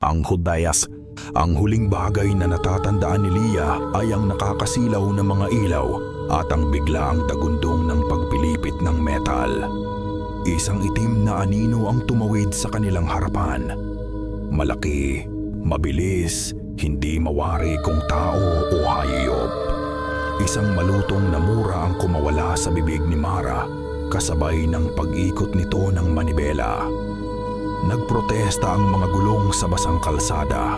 Ang hudayas, ang huling bagay na natatandaan ni Lia ay ang nakakasilaw na mga ilaw at ang biglaang tagundong ng pagpilipit ng metal. Isang itim na anino ang tumawid sa kanilang harapan. Malaki, mabilis, hindi mawari kung tao o hayop. Isang malutong na mura ang kumawala sa bibig ni Mara kasabay ng pag-ikot nito ng manibela. Nagprotesta ang mga gulong sa basang kalsada.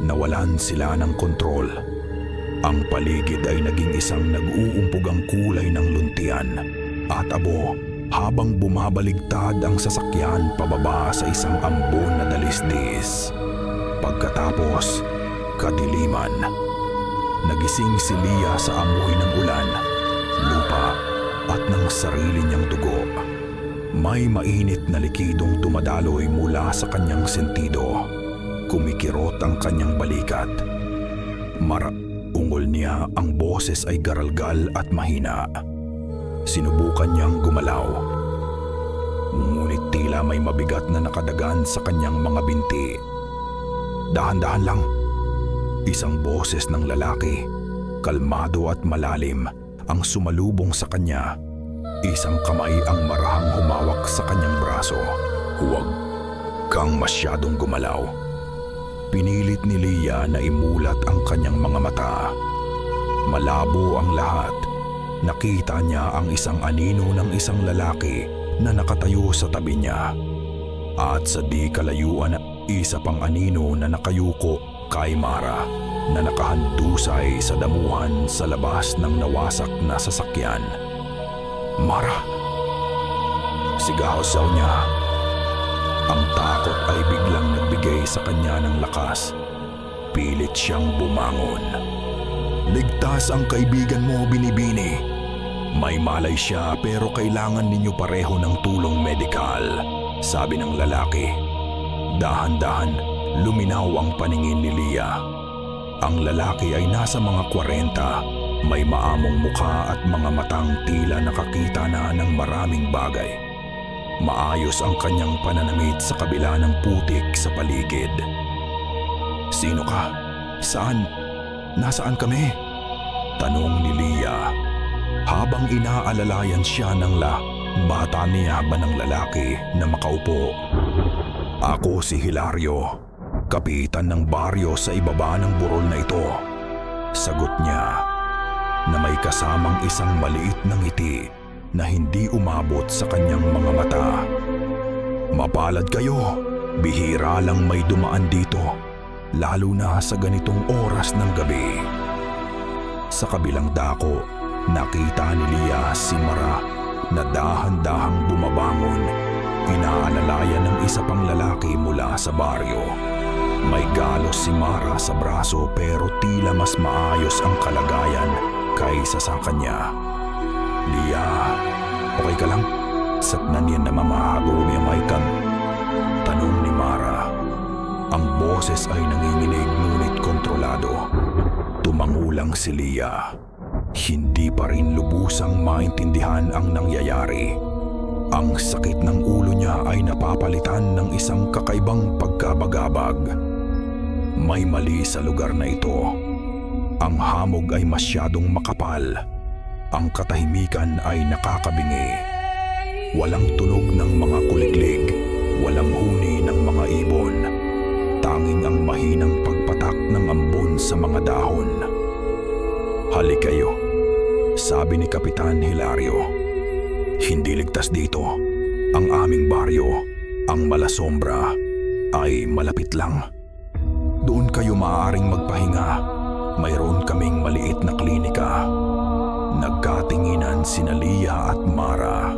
Nawalan sila ng kontrol. Ang paligid ay naging isang nag-uumpugang kulay ng luntian at abo habang bumabaligtad ang sasakyan pababa sa isang ambon na dalisdis. Pagkatapos, kadiliman. Nagising si Lia sa amoy ng ulan, lupa at ng sarili niyang dugo. May mainit na likidong dumadaloy mula sa kanyang sentido. Kumikirot ang kanyang balikat. Ungol niya, ang boses ay garalgal at mahina. Sinubukan niyang gumalaw. Ngunit tila may mabigat na nakadagan sa kanyang mga binti. Dahan-dahan lang. Isang boses ng lalaki, kalmado at malalim, ang sumalubong sa kanya. Isang kamay ang marahang humawak sa kanyang braso. Huwag kang masyadong gumalaw. Pinilit ni Lia na imulat ang kanyang mga mata. Malabo ang lahat. Nakita niya ang isang anino ng isang lalaki na nakatayo sa tabi niya. At sa di kalayuan, isa pang anino na nakayuko kay Mara na nakahandusay sa damuhan sa labas ng nawasak na sasakyan. Mara! Sigaw niya. Ang takot ay biglang nagbigay sa kanya ng lakas. Pilit siyang bumangon. Ligtas ang kaibigan mo, Binibini. May malay siya pero kailangan ninyo pareho ng tulong medikal, sabi ng lalaki. Dahan-dahan, luminaw ang paningin ni Lia. Ang lalaki ay nasa mga 40. May maamong mukha at mga matang tila nakakita na ng maraming bagay. Maayos ang kanyang pananamit sa kabila ng putik sa paligid. Sino ka? Saan? Nasaan kami? Tanong ni Lia. Habang inaalalayan siya ng bata niya ba ng lalaki na makaupo. Ako si Hilario, kapitan ng baryo sa ibaba ng burol na ito. Sagot niya na may kasamang isang maliit na ngiti na hindi umabot sa kanyang mga mata. Mapalad kayo, bihira lang may dumaan dito, lalo na sa ganitong oras ng gabi. Sa kabilang dako, nakita ni Lia si Mara na dahan-dahang bumabangon. Inaalalayan ng isa pang lalaki mula sa baryo. May galos si Mara sa braso pero tila mas maayos ang kalagayan kaysa sa kanya. Lia, okay ka lang? Satnan yan na mamahago may kang. Tanong ni Mara. Ang boses ay nanginginig ngunit kontrolado. Tumangulang si Lia. Hindi pa rin lubusang maintindihan ang nangyayari. Ang sakit ng ulo niya ay napapalitan ng isang kakaibang pagkabagabag. May mali sa lugar na ito. Ang hamog ay masyadong makapal. Ang katahimikan ay nakakabingi. Walang tunog ng mga kuliglig, walang huni ng mga ibon. Tanging ang mahinang pagpatak ng ambon sa mga dahon. Halik kayo, sabi ni Kapitan Hilario. Hindi ligtas dito. Ang aming baryo, ang Malasombra, ay malapit lang. Doon kayo maaaring magpahinga. Mayroon kaming maliit na klinika. Nagkatinginan sina Lia at Mara.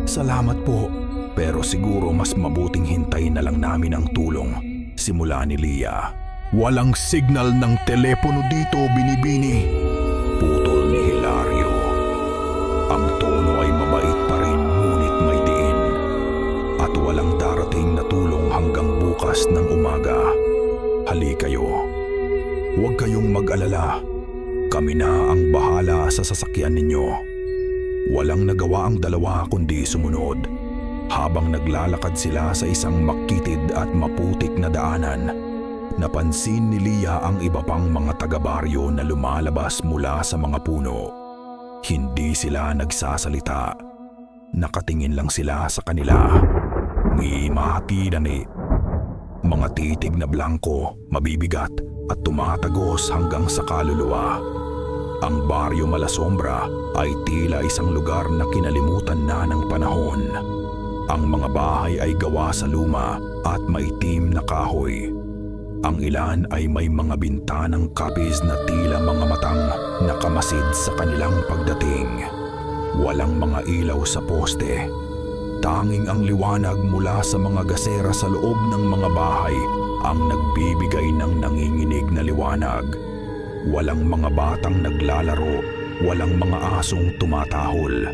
Salamat po, pero siguro mas mabuting hintay na lang namin ang tulong, simula ni Lia. Walang signal ng telepono dito, Binibini. Putol ni Hilario. Ang tono ay mabait pa rin ngunit may diin. At walang darating na tulong hanggang bukas ng umaga. Hali kayo. Huwag kayong mag-alala. Kami na ang bahala sa sasakyan ninyo. Walang nagawa ang dalawa kundi sumunod. Habang naglalakad sila sa isang makitid at maputik na daanan, napansin ni Lia ang iba pang mga taga-baryo na lumalabas mula sa mga puno. Hindi sila nagsasalita. Nakatingin lang sila sa kanila. Ngimati na ni. Mga titig na blanko, mabibigat at tumatagos hanggang sa kaluluwa. Ang baryo Malasombra ay tila isang lugar na kinalimutan na ng panahon. Ang mga bahay ay gawa sa luma at maitim na kahoy. Ang ilan ay may mga bintanang kapis na tila mga matang nakamasid sa kanilang pagdating. Walang mga ilaw sa poste. Tanging ang liwanag mula sa mga gasera sa loob ng mga bahay ang nagbibigay ng nanginginig na liwanag. Walang mga batang naglalaro, walang mga asong tumatahol.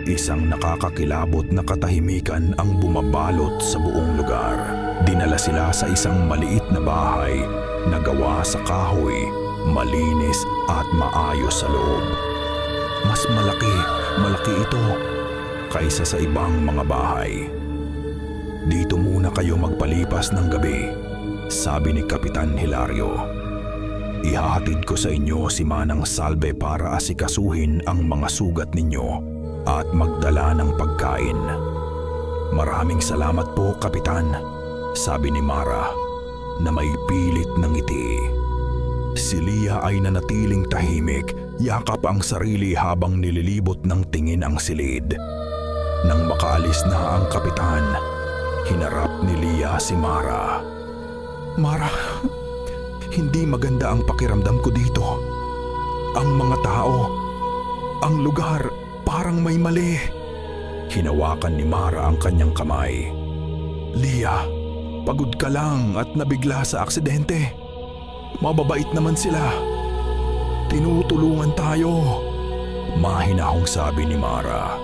Isang nakakakilabot na katahimikan ang bumabalot sa buong lugar. Dinala sila sa isang maliit na bahay na gawa sa kahoy, malinis at maayos sa loob. Mas malaki ito kaysa sa ibang mga bahay. Dito muna kayo magpalipas ng gabi, sabi ni Kapitan Hilario. Ihahatid ko sa inyo si Manang Salve para asikasuhin ang mga sugat ninyo at magdala ng pagkain. Maraming salamat po, Kapitan, sabi ni Mara na may pilit ng ngiti. Si Lia ay nanatiling tahimik, yakap ang sarili habang nililibot ng tingin ang silid. Nang makaalis na ang kapitan, hinarap ni Lia si Mara. Mara, hindi maganda ang pakiramdam ko dito. Ang mga tao, ang lugar, parang may mali. Hinawakan ni Mara ang kanyang kamay. Lia, pagod ka lang at nabigla sa aksidente. Mababait naman sila. Tinutulungan tayo. Mahinahong sabi ni Mara.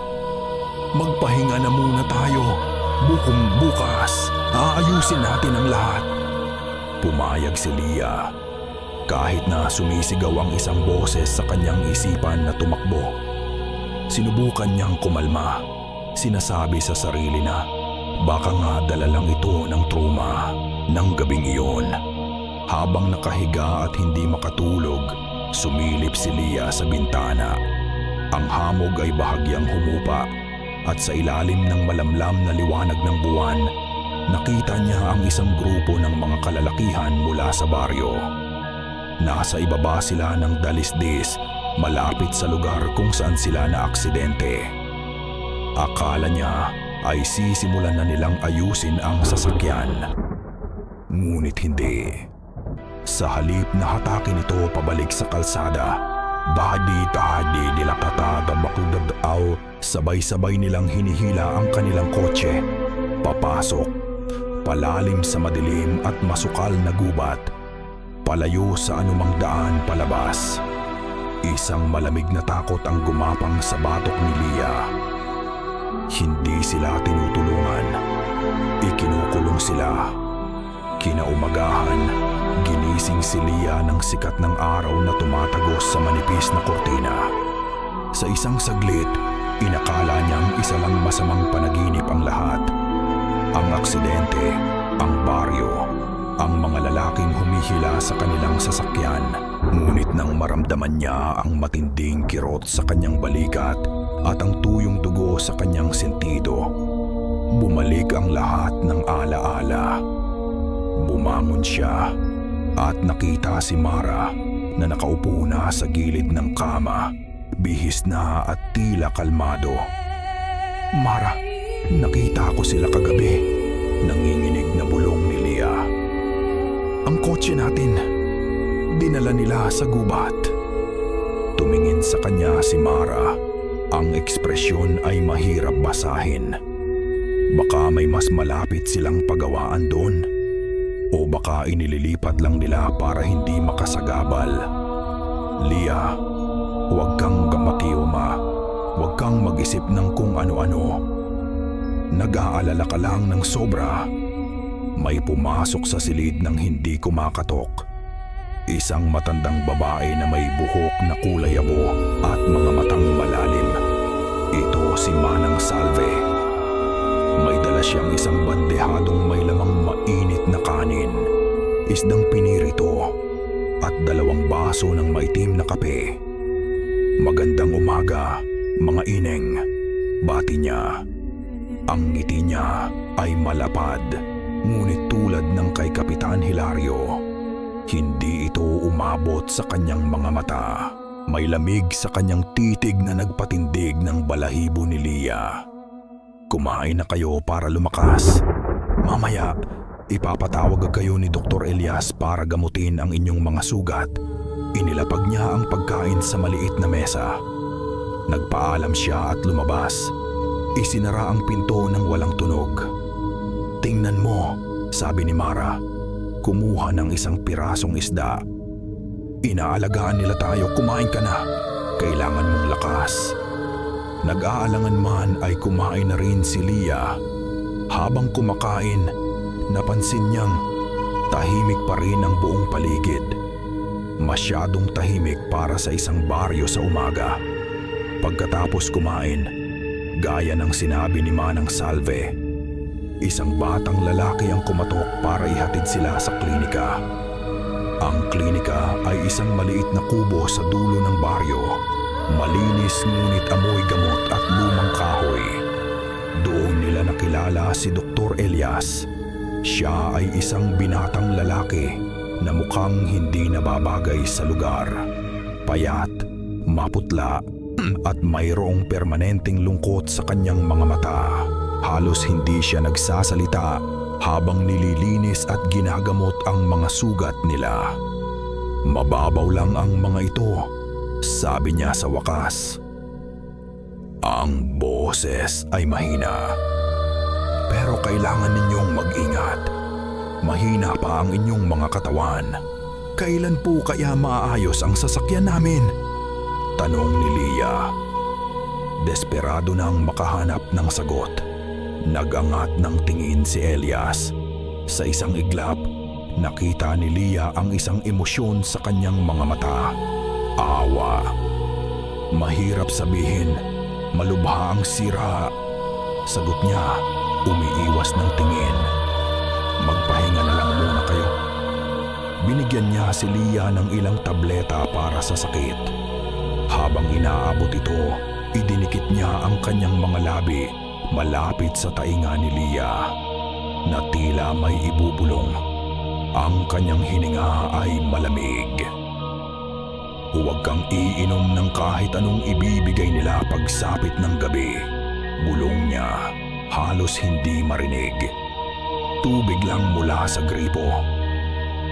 Magpahinga na muna tayo. Bukas, aayusin natin ang lahat. Pumayag si Lia. Kahit na sumisigaw ang isang boses sa kanyang isipan na tumakbo. Sinubukan niyang kumalma. Sinasabi sa sarili na baka nga dala lang ito ng trauma ng gabing iyon. Habang nakahiga at hindi makatulog, sumilip si Lia sa bintana. Ang hamog ay bahagyang humupa at sa ilalim ng malamlam na liwanag ng buwan, nakita niya ang isang grupo ng mga kalalakihan mula sa baryo. Nasa ibaba sila ng dalisdis, malapit sa lugar kung saan sila naaksidente. Akala niya ay sisimulan na nilang ayusin ang sasakyan. Ngunit hindi. Sa halip na hatakin ito pabalik sa kalsada, dahadi dilakata makudadaw, sabay-sabay nilang hinihila ang kanilang kotse. Papasok, palalim sa madilim at masukal na gubat, palayo sa anumang daan palabas. Isang malamig na takot ang gumapang sa batok ni Lia. Hindi sila tinutulungan. Ikinukulong sila. Kinaumagahan, ginising si Lia ng sikat ng araw na tumatagos sa manipis na kortina. Sa isang saglit, inakala niyang isa lang masamang panaginip ang lahat. Ang aksidente, ang baryo, ang mga lalaking humihila sa kanilang sasakyan. Ngunit nang maramdaman niya ang matinding kirot sa kanyang balikat at ang tuyong dugo sa kanyang sentido, bumalik ang lahat ng alaala. Bumangon siya at nakita si Mara na nakaupo na sa gilid ng kama, bihis na at tila kalmado. Mara, nakita ko sila kagabi, nanginginig na bulong ni Lia. Ang kotse natin, dinala nila sa gubat. Tumingin sa kanya si Mara. Ang ekspresyon ay mahirap basahin. Baka may mas malapit silang pagawaan doon. O baka inililipat lang nila para hindi makasagabal. Lia, huwag kang gamakiuma. Huwag kang mag-isip ng kung ano-ano. Nag-aalala ka lang ng sobra. May pumasok sa silid ng hindi kumakatok. Isang matandang babae na may buhok na kulay abo at mga matang malalim. Ito si Manang Salve. siyang isang bandehadong may lamang mainit na kanin, isdang pinirito, at 2 baso ng maitim na kape. "Magandang umaga, mga ineng," bati niya. Ang ngiti niya ay malapad, ngunit tulad ng kay Kapitan Hilario, hindi ito umabot sa kanyang mga mata. May lamig sa kanyang titig na nagpatindig ng balahibo ni Lia. "Kumain na kayo para lumakas. Mamaya, ipapatawag kayo ni Dr. Elias para gamutin ang inyong mga sugat." Inilapag niya ang pagkain sa maliit na mesa. Nagpaalam siya at lumabas. Isinara ang pinto ng walang tunog. "Tingnan mo," sabi ni Mara. Kumuha ng isang pirasong isda. "Inaalagaan nila tayo, kumain ka na. Kailangan mong lakas." Nag-aalangan man ay kumain na rin si Lia. Habang kumakain, napansin niyang tahimik pa rin ang buong paligid. Masyadong tahimik para sa isang baryo sa umaga. Pagkatapos kumain, gaya ng sinabi ni Manang Salve, isang batang lalaki ang kumatok para ihatid sila sa klinika. Ang klinika ay isang maliit na kubo sa dulo ng baryo. Malinis ngunit amoy gamot at lumang kahoy. Doon nila nakilala si Dr. Elias. Siya ay isang binatang lalaki na mukhang hindi nababagay sa lugar. Payat, maputla, at mayroong permanenteng lungkot sa kanyang mga mata. Halos hindi siya nagsasalita habang nililinis at ginagamot ang mga sugat nila. "Mababaw lang ang mga ito," sabi niya sa wakas. "Ang boses ay mahina. Pero kailangan ninyong mag-ingat. Mahina pa ang inyong mga katawan. Kailan po kaya maayos ang sasakyan namin?" tanong ni Lia. Desperado nang makahanap ng sagot. Nagangat ng tingin si Elias. Sa isang iglap, nakita ni Lia ang isang emosyon sa kanyang mga mata. Awa. Mahirap sabihin, malubha ang sira. Sagot niya, umiiwas ng tingin. "Magpahinga na lang muna kayo." Binigyan niya si Lia ng ilang tableta para sa sakit. Habang inaabot ito, idinikit niya ang kanyang mga labi malapit sa tainga ni Lia, na tila may ibubulong. Ang kanyang hininga ay malamig. "Huwag kang iinom ng kahit anong ibibigay nila pagsapit ng gabi," bulong niya, halos hindi marinig. "Tubig lang mula sa gripo."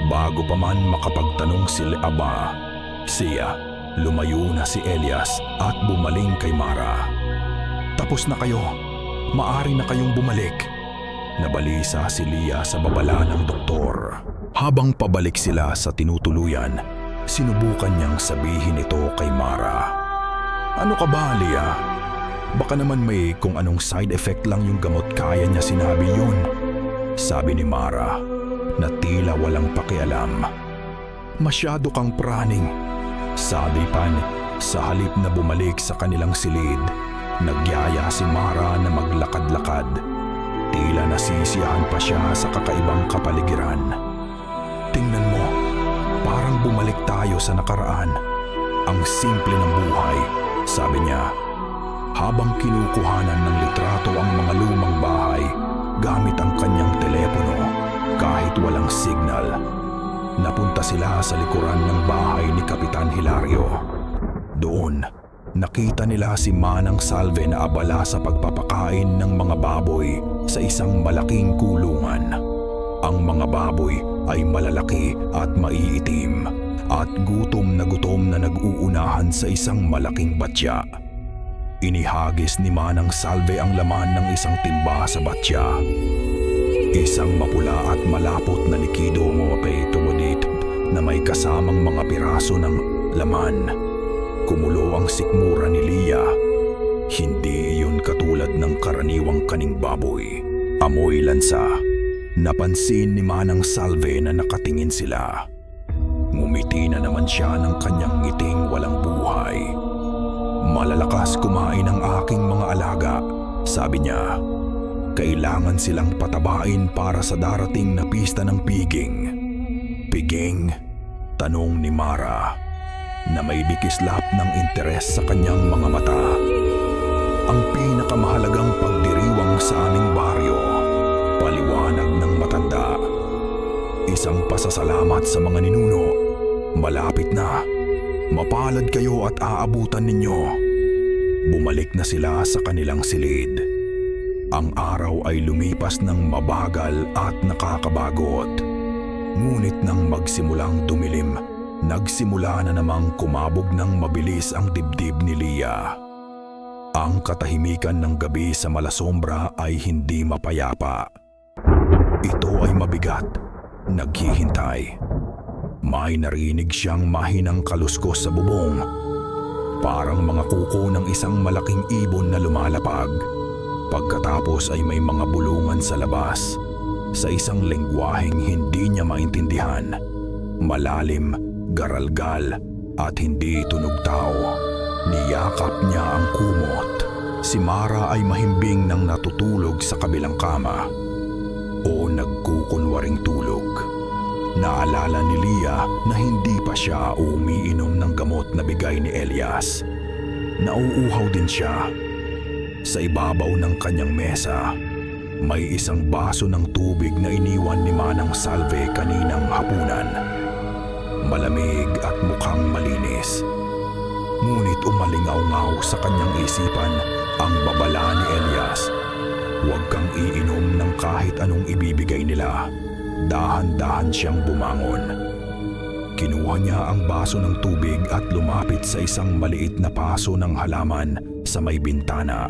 Bago pa man makapagtanong si Aba, siya, lumayo na si Elias at bumaling kay Mara. "Tapos na kayo. Maari na kayong bumalik." Nabalisa si Lia sa babala ng doktor. Habang pabalik sila sa tinutuluyan, sinubukan niyang sabihin ito kay Mara. "Ano ka ba, Lia? Baka naman may kung anong side effect lang yung gamot, kaya niya sinabi yun," sabi ni Mara, na tila walang pakialam. "Masyado kang praning," sabi pa sa halip na bumalik sa kanilang silid. Nagyaya si Mara na maglakad-lakad. Tila nasisiyahan pa siya sa kakaibang kapaligiran. "Tingnan mo, parang bumalik tayo sa nakaraan. Ang simple ng buhay," sabi niya. Habang kinukuhanan ng litrato ang mga lumang bahay gamit ang kanyang telepono kahit walang signal, napunta sila sa likuran ng bahay ni Kapitan Hilario. Doon, nakita nila si Manang Salve na abala sa pagpapakain ng mga baboy sa isang malaking kulungan. Ang mga baboy ay malalaki at maiitim at gutom na nag-uunahan sa isang malaking batya. Inihagis ni Manang Salve ang laman ng isang timba sa batya. Isang mapula at malapot na likido mapay-tumunit na may kasamang mga piraso ng laman. Kumulo ang sikmura ni Lia. Hindi iyon katulad ng karaniwang kaning baboy. Amoy lansa. Napansin ni Manang Salve na nakatingin sila. Ngumiti na naman siya ng kanyang ngiting walang buhay. "Malalakas kumain ang aking mga alaga," sabi niya. Kailangan silang patabain para sa darating na pista ng piging. Piging? Tanong ni Mara na may bikislap ng interes sa kanyang mga mata. Ang pinakamahalagang pagdiriwang sa aming baryo, paliwanag ng matanda. Isang pasasalamat sa mga ninuno. Malapit na. Mapalad kayo at aabutan ninyo. Bumalik na sila sa kanilang silid. Ang araw ay lumipas ng mabagal at nakakabagot. Ngunit nang magsimulang dumilim, nagsimula na namang kumabog ng mabilis ang dibdib ni Lia. Ang katahimikan ng gabi sa malasombra ay hindi mapayapa. Ito ay mabigat, naghihintay. May narinig siyang mahinang kaluskos sa bubong. Parang mga kuko ng isang malaking ibon na lumalapag. Pagkatapos ay may mga bulungan sa labas. Sa isang lengguwaheng hindi niya maintindihan. Malalim, garalgal at hindi tunog tao. Niyakap niya ang kumot. Si Mara ay mahimbing nang natutulog sa kabilang kama. O nagkukunwaring tulog. Naalala ni Lia na hindi pa siya umiinom ng gamot na bigay ni Elias. Nauuhaw din siya. Sa ibabaw ng kanyang mesa, may isang baso ng tubig na iniwan ni Manang Salve kaninang hapunan. Malamig at mukhang malinis. Ngunit umalingaw-ngaw sa kanyang isipan ang babala ni Elias. Huwag kang iinom ng kahit anong ibibigay nila. Dahan-dahan siyang bumangon. Kinuha niya ang baso ng tubig at lumapit sa isang maliit na paso ng halaman sa may bintana.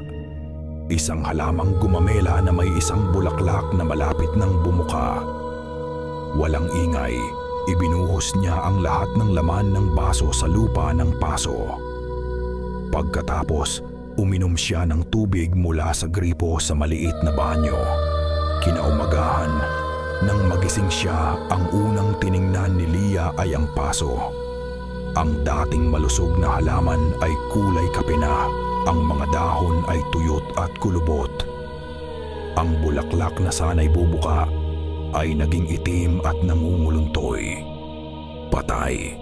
Isang halamang gumamela na may isang bulaklak na malapit ng bumuka. Walang ingay, ibinuhos niya ang lahat ng laman ng baso sa lupa ng paso. Pagkatapos, uminom siya ng tubig mula sa gripo sa maliit na banyo. Kinaumagahan, nang magising siya, ang unang tiningnan ni Lia ay ang paso. Ang dating malusog na halaman ay kulay kape na. Ang mga dahon ay tuyot at kulubot. Ang bulaklak na sana'y bubuka ay naging itim at nangunguluntoy. Patay.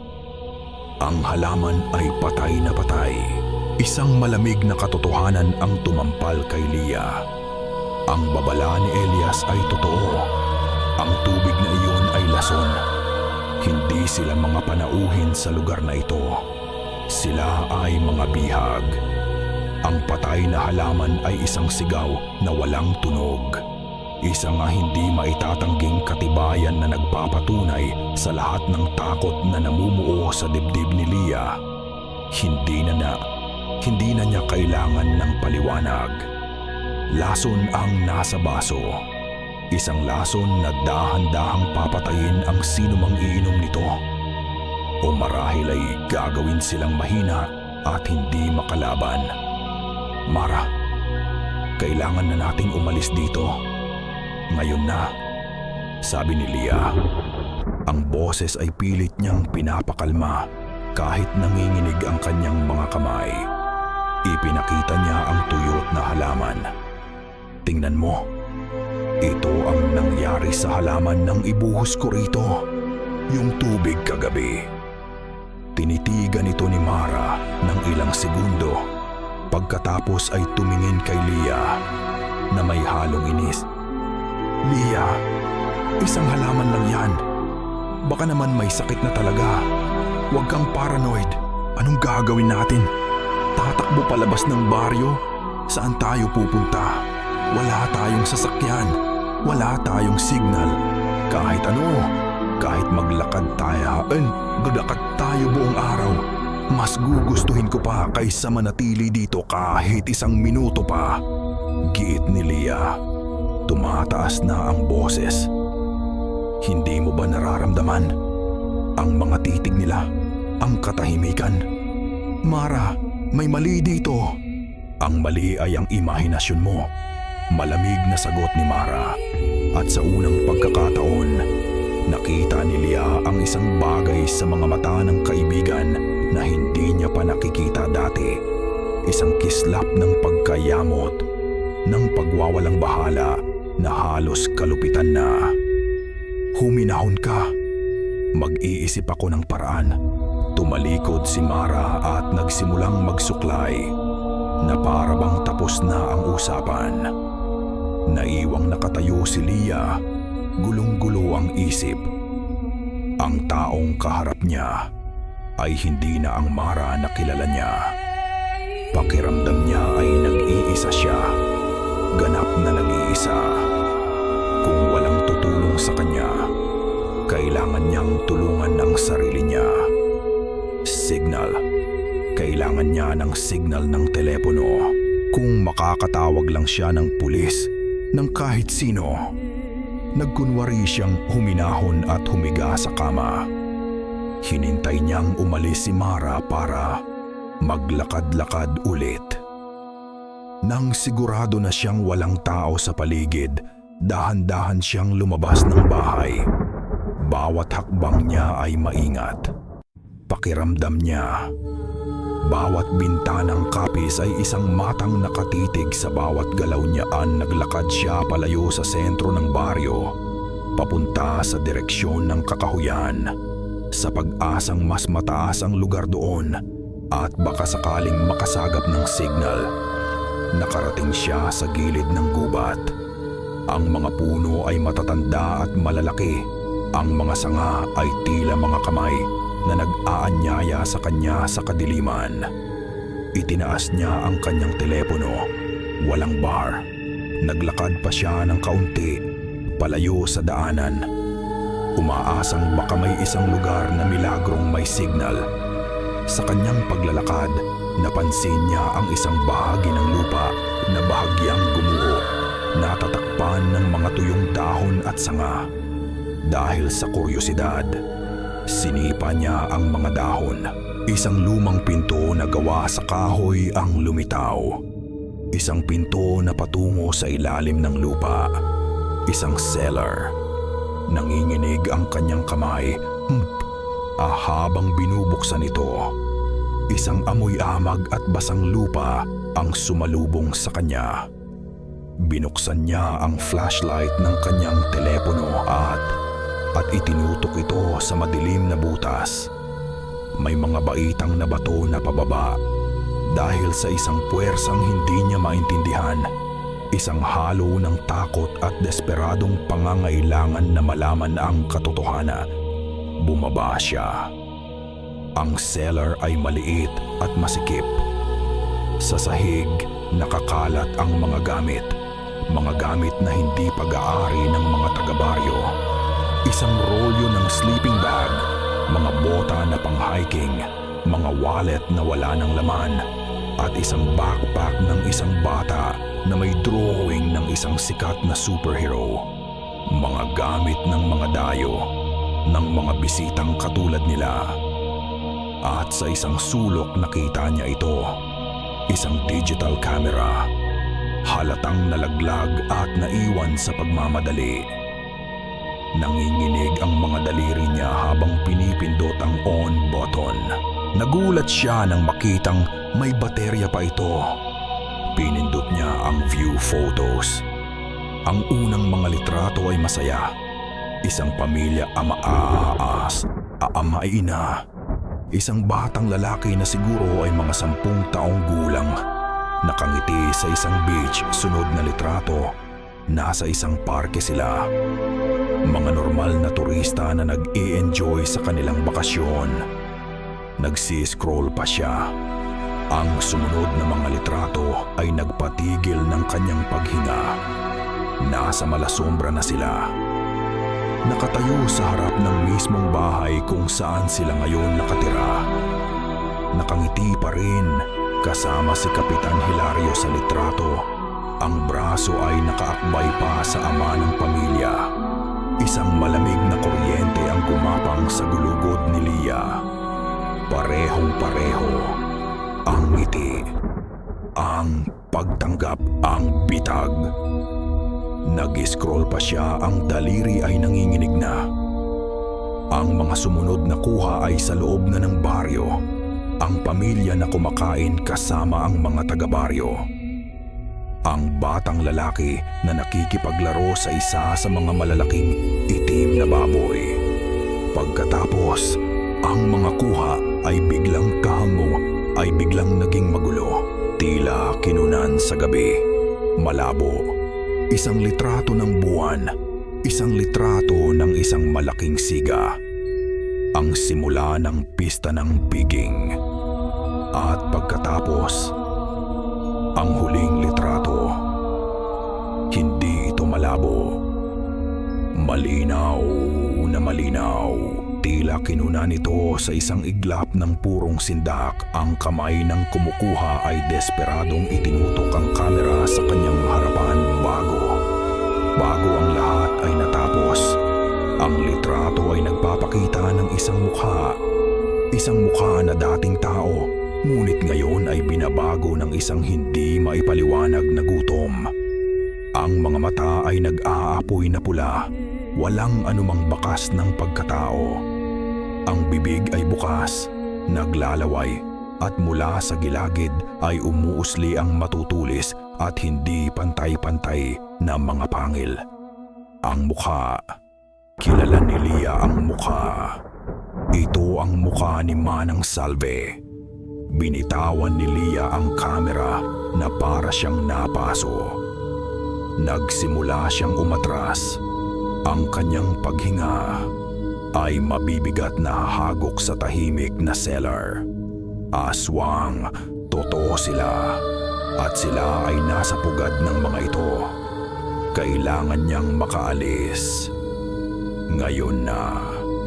Ang halaman ay patay na patay. Isang malamig na katotohanan ang tumampal kay Lia. Ang babala ni Elias ay totoo. Ang tubig na iyon ay lason. Hindi sila mga panauhin sa lugar na ito. Sila ay mga bihag. Ang patay na halaman ay isang sigaw na walang tunog. Isang hindi maitatangging katibayan na nagpapatunay sa lahat ng takot na namumuo sa dibdib ni Lia. Hindi na niya kailangan ng paliwanag. Lason ang nasa baso. Isang lason na dahan-dahang papatayin ang sinumang iinom nito. O marahil ay gagawin silang mahina at hindi makalaban. Mara, kailangan na nating umalis dito. Ngayon na, sabi ni Lia. Ang boses ay pilit niyang pinapakalma kahit nanginginig ang kanyang mga kamay. Ipinakita niya ang tuyot na halaman. Tingnan mo, ito ang nangyari sa halaman nang ibuhos ko rito, yung tubig kagabi. Tinitigan ito ni Mara ng ilang segundo. Pagkatapos ay tumingin kay Lia na may halong inis. Lia, isang halaman lang yan. Baka naman may sakit na talaga. Huwag kang paranoid. Anong gagawin natin? Tatakbo palabas ng baryo? Saan tayo pupunta? Wala tayong sasakyan. Wala tayong signal. Kahit ano, kahit maglakad tayo, gadakad tayo buong araw. Mas gugustuhin ko pa kaysa manatili dito kahit isang minuto pa. Giit ni Lia. Tumataas na ang boses. Hindi mo ba nararamdaman? Ang mga titig nila, ang katahimikan. Mara, may mali dito. Ang mali ay ang imahinasyon mo. Malamig na sagot ni Mara. At sa unang pagkakataon, nakita ni Lia ang isang bagay sa mga mata ng kaibigan na hindi niya pa nakikita dati. Isang kislap ng pagkayamot. ng pagwawalang bahala na halos kalupitan na. Huminahon ka. Mag-iisip ako ng paraan. Tumalikod si Mara at nagsimulang magsuklay na para bang tapos na ang usapan. Naiwang nakatayo si Lia, gulong-gulo ang isip. Ang taong kaharap niya ay hindi na ang Mara na kilala niya. Pakiramdam niya ay nag-iisa siya, ganap na nag-iisa. Kung walang tutulong sa kanya, kailangan niyang tulungan ang sarili niya. Signal. Kailangan niya ng signal ng telepono. Kung makakatawag lang siya ng pulis, ng kahit sino. Nagkunwari siyang huminahon at humiga sa kama. Hinintay niyang umalis si Mara para maglakad-lakad ulit. Nang sigurado na siyang walang tao sa paligid, dahan-dahan siyang lumabas ng bahay. Bawat hakbang niya ay maingat. Pakiramdam niya, bawat bintanang kapis ay isang matang nakatitig sa bawat galaw niyaan. Naglakad siya palayo sa sentro ng baryo, papunta sa direksyon ng kakahuyan, sa pag-asang mas mataas ang lugar doon at baka sakaling makasagap ng signal. Nakarating siya sa gilid ng gubat. Ang mga puno ay matatanda at malalaki. Ang mga sanga ay tila mga kamay na nag-aanyaya sa kanya sa kadiliman. Itinaas niya ang kanyang telepono. Walang bar. Naglakad pa siya ng kaunti, palayo sa daanan. Umaasang baka may isang lugar na milagrong may signal. Sa kanyang paglalakad, napansin niya ang isang bahagi ng lupa na bahagyang gumuho, natatakpan ng mga tuyong dahon at sanga. Dahil sa kuryosidad, sinipa niya ang mga dahon. Isang lumang pinto na gawa sa kahoy ang lumitaw. Isang pinto na patungo sa ilalim ng lupa. Isang cellar. Nanginginig ang kanyang kamay. Habang binubuksan ito. Isang amoy amag at basang lupa ang sumalubong sa kanya. Binuksan niya ang flashlight ng kanyang telepono at itinutok ito sa madilim na butas. May mga baitang na bato na pababa. Dahil sa isang puwersang hindi niya maintindihan, isang halo ng takot at desperadong pangangailangan na malaman ang katotohanan. Bumaba siya. Ang cellar ay maliit at masikip. Sa sahig, nakakalat ang mga gamit. Mga gamit na hindi pag-aari ng mga taga-baryo. Isang rolyo ng sleeping bag, mga bota na pang-hiking, mga wallet na wala ng laman, at isang backpack ng isang bata na may drawing ng isang sikat na superhero. Mga gamit ng mga dayo, ng mga bisitang katulad nila. At sa isang sulok nakita niya ito, isang digital camera, halatang nalaglag at naiwan sa pagmamadali. Nanginginig ang mga daliri niya habang pinipindot ang on button. Nagulat siya nang makitang may baterya pa ito. Pinindot niya ang view photos. Ang unang mga litrato ay masaya. Isang pamilya ama-aas, aama-ina. Isang batang lalaki na siguro ay mga 10 taong gulang. Nakangiti sa isang beach. Sunod na litrato, nasa isang parke sila. Mga normal na turista na nag-i-enjoy sa kanilang bakasyon. Nagsi-scroll pa siya. Ang sumunod na mga litrato ay nagpatigil ng kanyang paghinga. Nasa malasombra na sila. Nakatayo sa harap ng mismong bahay kung saan sila ngayon nakatira. Nakangiti pa rin kasama si Kapitan Hilario sa litrato. Ang braso ay nakaakbay pa sa ama ng pamilya. Isang malamig na kuryente ang gumapang sa gulugod ni Lia. Parehong-pareho. Ang ngiti, ang pagtanggap, ang bitag. Nag-scroll pa siya, ang daliri ay nanginginig na. Ang mga sumunod na kuha ay sa loob na ng baryo. Ang pamilya na kumakain kasama ang mga taga-baryo. Ang batang lalaki na nakikipaglaro sa isa sa mga malalaking itim na baboy. Pagkatapos, ang mga kuha ay biglang kahango, ay biglang naging magulo. Tila kinunan sa gabi. Malabo. Isang litrato ng buwan. Isang litrato ng isang malaking siga. Ang simula ng pista ng piging. At pagkatapos, ang huling litrato. Hindi ito malabo. Malinaw na malinaw. Tila kinunan ito sa isang iglap ng purong sindak. Ang kamay ng kumukuha ay desperadong itinutok ang kamera sa kanyang harapan bago ang lahat ay natapos. Ang litrato ay nagpapakita ng isang mukha. Isang mukha na dating tao, ngunit ngayon ay binabago ng isang hindi maipaliwanag na gutom. Ang mga mata ay nag-aapoy na pula, walang anumang bakas ng pagkatao. Ang bibig ay bukas, naglalaway, at mula sa gilagid ay umuusli ang matutulis at hindi pantay-pantay na mga pangil. Ang mukha. Kilala ni Lia ang mukha. Ito ang mukha ni Manang Salve. Binitawan ni Lia ang kamera na para siyang napaso. Nagsimula siyang umatras. Ang kanyang paghinga ay mabibigat na hagok sa tahimik na cellar. Aswang, totoo sila. At sila ay nasa pugad ng mga ito. Kailangan niyang makaalis. Ngayon na,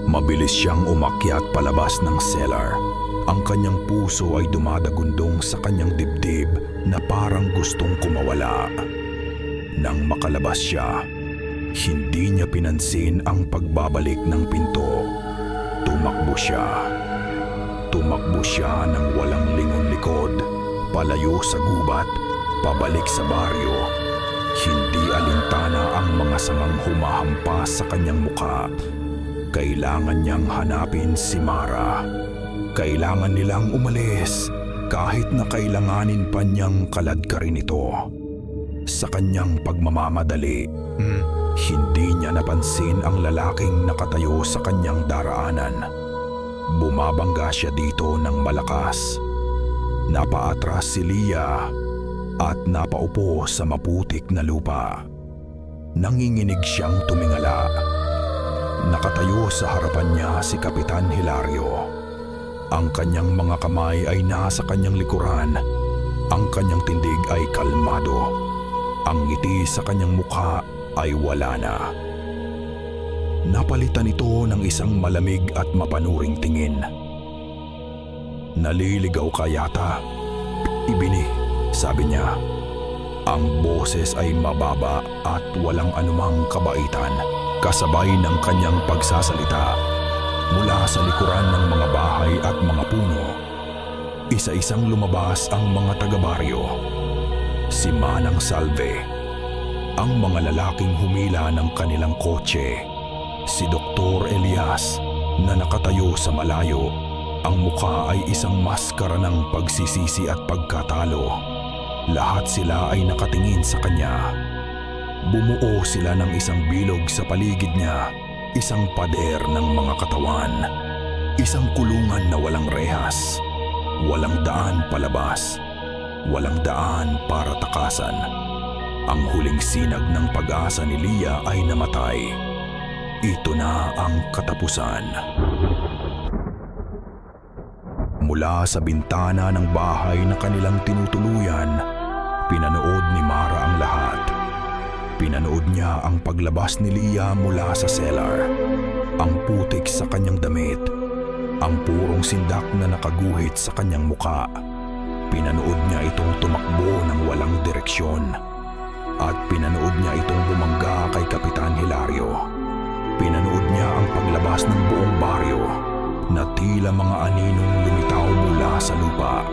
mabilis siyang umakyat palabas ng cellar. Ang kanyang puso ay dumadagundong sa kanyang dibdib na parang gustong kumawala. Nang makalabas siya, hindi niya pinansin ang pagbabalik ng pinto. Tumakbo siya. Tumakbo siya ng walang lingon-likod, palayo sa gubat, pabalik sa baryo. Hindi alintana ang mga sangang humahampas sa kanyang mukha. Kailangan niyang hanapin si Mara. Kailangan nilang umalis kahit na kailanganin pa niyang kaladkarin ito. Sa kanyang pagmamamadali, hindi niya napansin ang lalaking nakatayo sa kanyang daraanan. Bumabangga siya dito ng malakas. Napaatras si Lia at napaupo sa maputik na lupa. Nanginginig siyang tumingala. Nakatayo sa harapan niya si Kapitan Hilario. Ang kanyang mga kamay ay nasa kanyang likuran. Ang kanyang tindig ay kalmado. Ang ngiti sa kanyang mukha ay wala na. Napalitan ito ng isang malamig at mapanuring tingin. Naliligaw ka yata, Ibini, sabi niya. Ang boses ay mababa at walang anumang kabaitan, kasabay ng kanyang pagsasalita. Mula sa likuran ng mga bahay at mga puno, isa-isang lumabas ang mga taga-baryo. Si Manang Salve, ang mga lalaking humila ng kanilang kotse, si Dr. Elias na nakatayo sa malayo. Ang mukha ay isang maskara ng pagsisisi at pagkatalo. Lahat sila ay nakatingin sa kanya. Bumuo sila ng isang bilog sa paligid niya, isang pader ng mga katawan, isang kulungan na walang rehas, walang daan palabas, walang daan para takasan. Ang huling sinag ng pag-asa ni Lia ay namatay. Ito na ang katapusan. Mula sa bintana ng bahay na kanilang tinutuluyan, pinanood ni Mara ang lahat. Pinanood niya ang paglabas ni Lia mula sa cellar, ang putik sa kanyang damit, ang purong sindak na nakaguhit sa kanyang muka. Pinanood niya itong tumakbo ng walang direksyon. At pinanood niya itong bumangga kay Kapitan Hilario. Pinanood niya ang paglabas ng buong baryo na tila mga aninong lumitaw mula sa lupa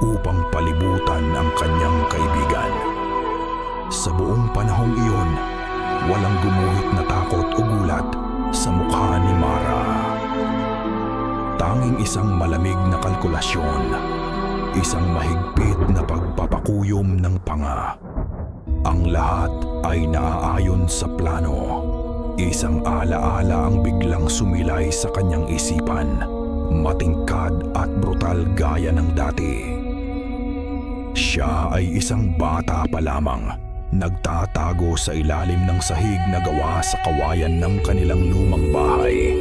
upang palibutan ang kanyang kaibigan. Sa buong panahong iyon, walang gumuhit na takot o gulat sa mukha ni Mara. Tanging isang malamig na kalkulasyon, isang mahigpit na pagpapakuyom ng panga. Ang lahat ay naaayon sa plano. Isang alaala ang biglang sumilay sa kanyang isipan, matingkad at brutal gaya ng dati. Siya ay isang bata pa lamang, nagtatago sa ilalim ng sahig na gawa sa kawayan ng kanilang lumang bahay.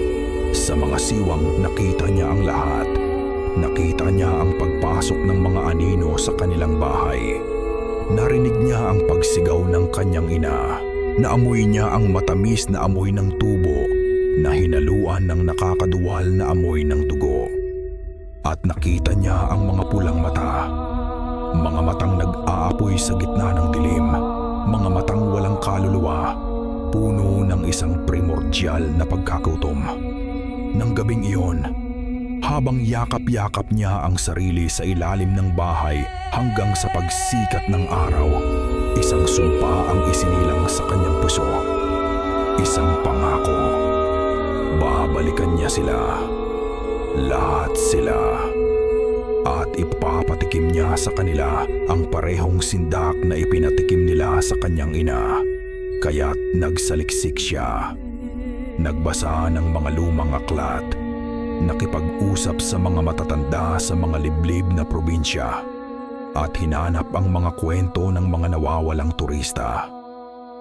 Sa mga siwang nakita niya ang lahat. Nakita niya ang pagpasok ng mga anino sa kanilang bahay. Narinig niya ang pagsigaw ng kanyang ina. Naamoy niya ang matamis na amoy ng tubo na hinaluan ng nakakaduwal na amoy ng dugo. At nakita niya ang mga pulang mata. Mga matang nag-aapoy sa gitna ng dilim. Mga matang walang kaluluwa. Puno ng isang primordial na pagkagutom. Nang gabing iyon, habang yakap-yakap niya ang sarili sa ilalim ng bahay hanggang sa pagsikat ng araw, isang sumpa ang isinilang sa kanyang puso. Isang pangako. Babalikan niya sila. Lahat sila. At ipapatikim niya sa kanila ang parehong sindak na ipinatikim nila sa kanyang ina. Kaya't nagsaliksik siya. Nagbasa ng mga lumang aklat. Nakipag-usap sa mga matatanda sa mga liblib na probinsya. At hinanap ang mga kwento ng mga nawawalang turista.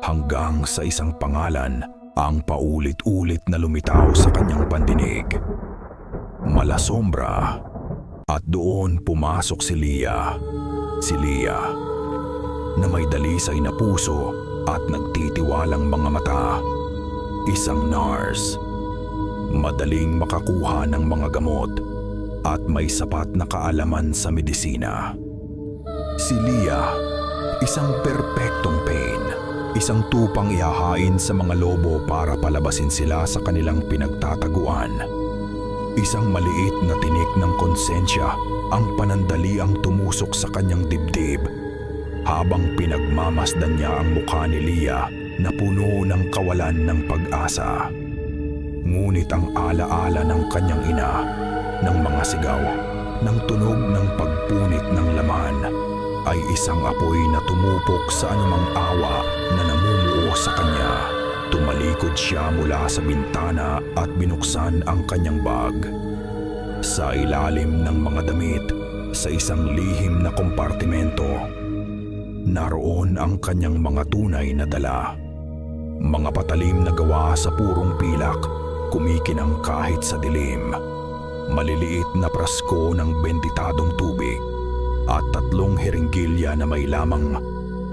Hanggang sa isang pangalan ang paulit-ulit na lumitaw sa kanyang pandinig. Malasombra. At doon pumasok si Lia. Si Lia na may dalisay na puso at nagtitiwalang mga mata. Isang nurse. Madaling makakuha ng mga gamot at may sapat na kaalaman sa medisina. Si Lia, isang perpektong pain. Isang tupang ihahain sa mga lobo para palabasin sila sa kanilang pinagtataguan. Isang maliit na tinik ng konsensya ang panandaliang tumusok sa kanyang dibdib habang pinagmamasdan niya ang mukha ni Lia na puno ng kawalan ng pag-asa. Ngunit ang alaala ng kanyang ina, ng mga sigaw, ng tunog ng pagpunit ng laman, ay isang apoy na tumupok sa anumang awa na namumuo sa kanya. Tumalikod siya mula sa bintana at binuksan ang kanyang bag. Sa ilalim ng mga damit, sa isang lihim na kompartimento, naroon ang kanyang mga tunay na dala. Mga patalim na gawa sa purong pilak, kumikinang kahit sa dilim. Maliliit na prasko ng benditadong tubig at 3 heringgilya na may lamang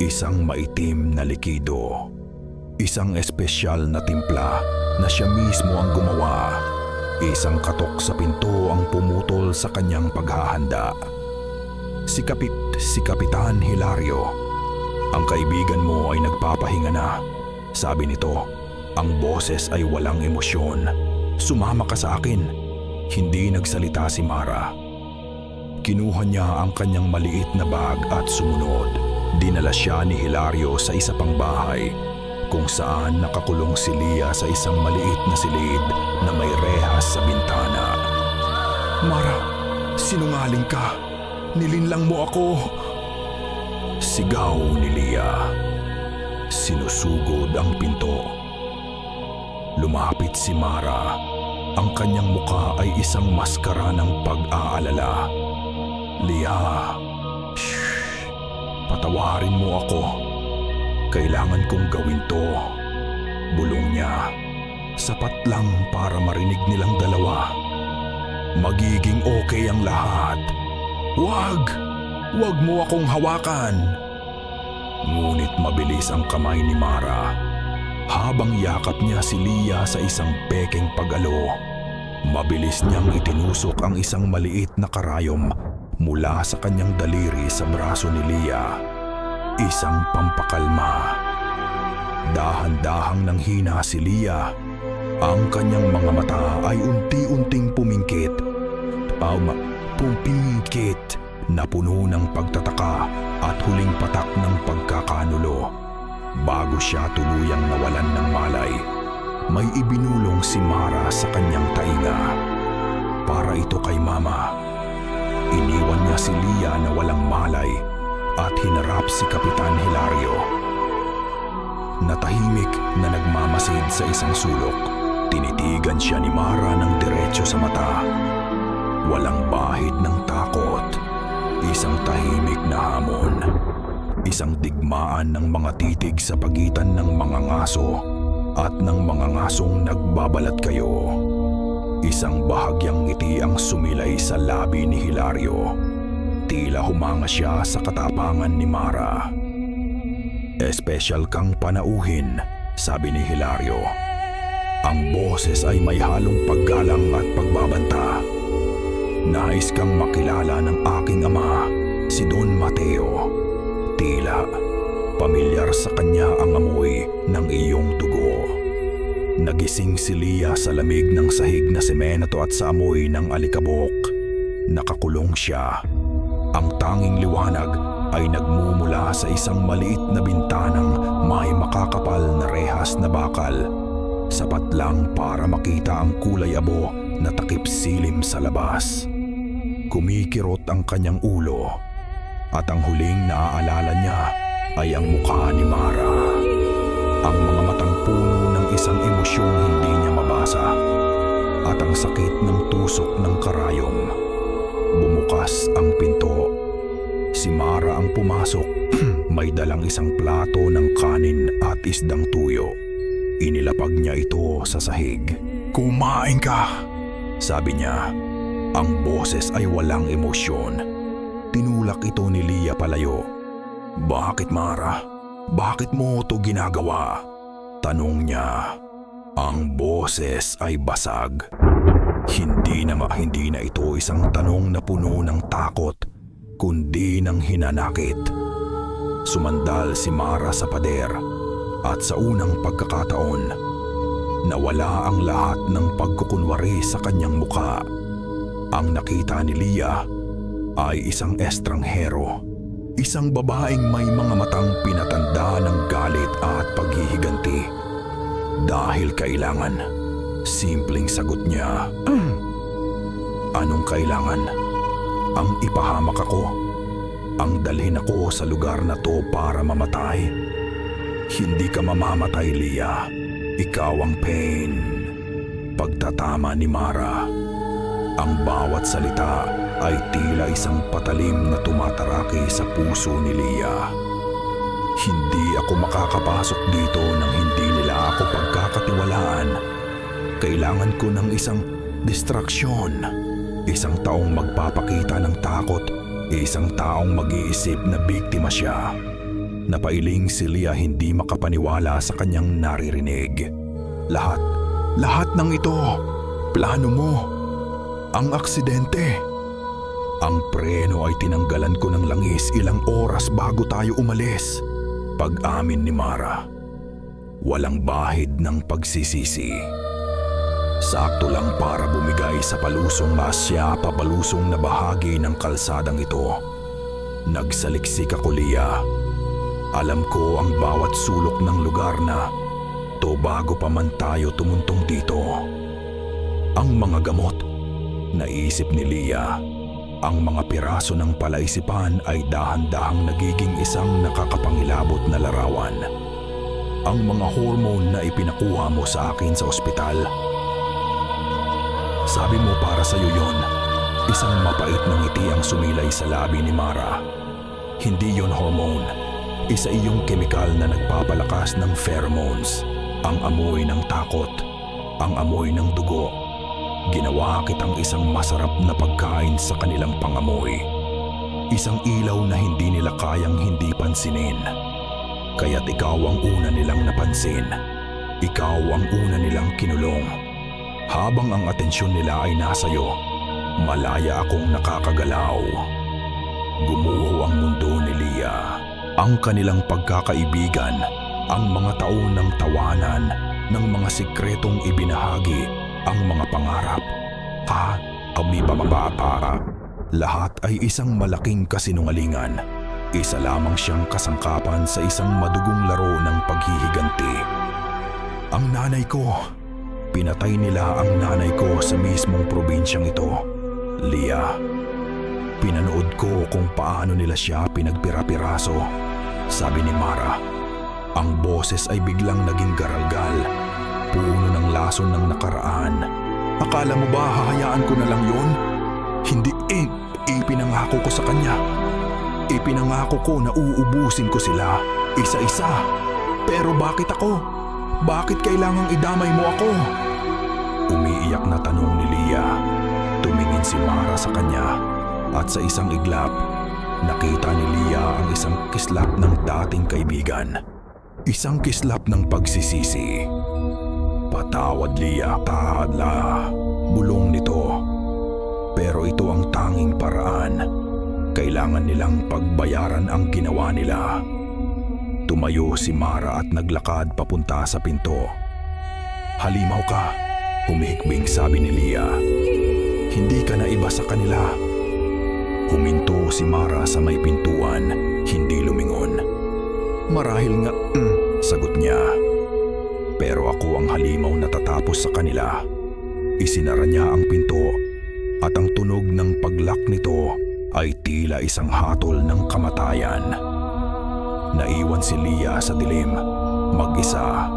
isang maitim na likido. Isang espesyal na timpla na siya mismo ang gumawa. Isang katok sa pinto ang pumutol sa kanyang paghahanda. Si Kapitan Hilario, ang kaibigan mo ay nagpapahinga na. Sabi nito, ang boses ay walang emosyon. Sumama ka sa akin. Hindi nagsalita si Mara. Kinuha niya ang kanyang maliit na bag at sumunod. Dinala siya ni Hilario sa isa pang bahay kung saan nakakulong si Lia sa isang maliit na silid na may rehas sa bintana. Mara, sinungaling ka. Nilinlang mo ako. Sigaw ni Lia. Sinusugod ang pinto. Lumapit si Mara. Ang kanyang mukha ay isang maskara ng pag-aalala. Lia, shh, patawarin mo ako. Kailangan kong gawin to. Bulong niya. Sapat lang para marinig nilang dalawa. Magiging okay ang lahat. Huwag mo akong hawakan. Ngunit mabilis ang kamay ni Mara. Habang yakap niya si Lia sa isang pekeng pag-alo, mabilis niyang itinusok ang isang maliit na karayom mula sa kanyang daliri sa braso ni Lia. Isang pampakalma. Dahan-dahang nanghina si Lia. Ang kanyang mga mata ay unti-unting pumingkit. Pumingkit na puno ng pagtataka at huling patak ng pagkakanulo. Bago siya tuluyang nawalan ng malay, may ibinulong si Mara sa kanyang tainga. Para ito kay Mama. Iniwan niya si Lia na walang malay at hinarap si Kapitan Hilario. na tahimik na nagmamasid sa isang sulok. Tinitigan siya ni Mara ng diretso sa mata. Walang bahid ng takot. Isang tahimik na hamon. Isang digmaan ng mga titig sa pagitan ng mga ngaso at ng mga ngasong nagbabalat kayo. Isang bahagyang ngiti ang sumilay sa labi ni Hilario. Tila humanga siya sa katapangan ni Mara. "Espesyal kang panauhin," sabi ni Hilario. "Ang boses ay may halong paggalang at pagbabanta. Nais kang makilala ng aking ama, si Don Mateo. Tila pamilyar sa kanya ang amoy ng iyong dugo." Nagising si Lia sa lamig ng sahig na semento at sa amoy ng alikabok. Nakakulong siya. Ang tanging liwanag ay nagmumula sa isang maliit na bintanang may makakapal na rehas na bakal. Sapat lang para makita ang kulay abo na takip silim sa labas. Kumikirot ang kanyang ulo at ang huling naaalala niya ay ang mukha ni Mara. Ang mga matang puno ng isang emosyong hindi niya mabasa at ang sakit ng tusok ng karayom. Bumukas ang pinto. Si Mara ang pumasok. May dalang isang plato ng kanin at isdang tuyo. Inilapag niya ito sa sahig. "Kumain ka," sabi niya. Ang boses ay walang emosyon. Tinulak ito ni Lia palayo. "Bakit, Mara? Bakit mo ito ginagawa?" tanong niya. Ang boses ay basag. Hindi na ito isang tanong na puno ng takot, kundi ng hinanakit. Sumandal si Mara sa pader at sa unang pagkakataon, nawala ang lahat ng pagkukunwari sa kanyang mukha. Ang nakita ni Lia ay isang estranghero, isang babaeng may mga matang pinatanda ng galit at paghihiganti. Dahil kailangan, simpleng sagot niya. "Anong kailangan? Ang ipahamak ako? Ang dalhin ako sa lugar na to para mamatay?" "Hindi ka mamamatay, Lia. Ikaw ang pain." Pagtatama ni Mara. Ang bawat salita ay tila isang patalim na tumataraki sa puso ni Lia. "Hindi ako makakapasok dito nang hindi nila ako pagkakatiwalaan. Kailangan ko ng isang distraksyon. Isang taong magpapakita ng takot, isang taong mag-iisip na biktima siya." Napailing si Lia, hindi makapaniwala sa kanyang naririnig. Lahat ng ito, plano mo. Ang aksidente. Ang preno ay tinanggalan ko ng langis ilang oras bago tayo umalis. Pag-amin ni Mara. Walang bahid ng pagsisisi. Sakto lang para bumigay sa palusong papalusong na bahagi ng kalsadang ito. Nagsaliksik ako, Lia. Alam ko ang bawat sulok ng lugar na to bago pa man tayo tumuntong dito. Ang mga gamot, naisip ni Lia. Ang mga piraso ng palaisipan ay dahan-dahang nagiging isang nakakapangilabot na larawan. Ang mga hormone na ipinakuha mo sa akin sa ospital. Sabi mo para sa'yo yon. Isang mapait na ngiti ang sumilay sa labi ni Mara. Hindi yon hormone. Isa iyong kemikal na nagpapalakas ng pheromones. Ang amoy ng takot. Ang amoy ng dugo. Ginawa kitang isang masarap na pagkain sa kanilang pangamoy. Isang ilaw na hindi nila kayang hindi pansinin. Kaya't ikaw ang una nilang napansin. Ikaw ang una nilang kinulong. Habang ang atensyon nila ay nasa'yo, malaya akong nakakagalaw. Gumuho ang mundo ni Lia. Ang kanilang pagkakaibigan, ang mga taon ng tawanan, ng mga sikretong ibinahagi, ang mga pangarap. Kami pamababa. Lahat ay isang malaking kasinungalingan. Isa lamang siyang kasangkapan sa isang madugong laro ng paghihiganti. Ang nanay ko. Pinatay nila ang nanay ko sa mismong probinsyang ito. Lia, pinanood ko kung paano nila siya pinagpira-piraso. Sabi ni Mara, Ang boses ay biglang naging garalgal, puno ng lason ng nakaraan. Akala mo ba hahayaan ko na lang yon? Hindi, ipinangako ko sa kanya. Ipinangako ko na uubusin ko sila, isa-isa. Pero bakit ako? Bakit kailangang idamay mo ako? Umiiyak na tanong ni Lia. Tumingin si Mara sa kanya at sa isang iglap, nakita ni Lia ang isang kislap ng dating kaibigan. Isang kislap ng pagsisisi. Patawad, Lia, tahadla, bulong nito. Pero ito ang tanging paraan. Kailangan nilang pagbayaran ang ginawa nila. Tumayo si Mara at naglakad papunta sa pinto. Halimaw ka, humihikbing sabi ni Lia. Hindi ka na iba sa kanila. Huminto si Mara sa may pintuan, hindi lumingon. Marahil nga, sagot niya. Pero ako ang halimaw na tatapos sa kanila. Isinara niya ang pinto at ang tunog ng paglak nito ay tila isang hatol ng kamatayan. Naiwan si Lia sa dilim, mag-isa.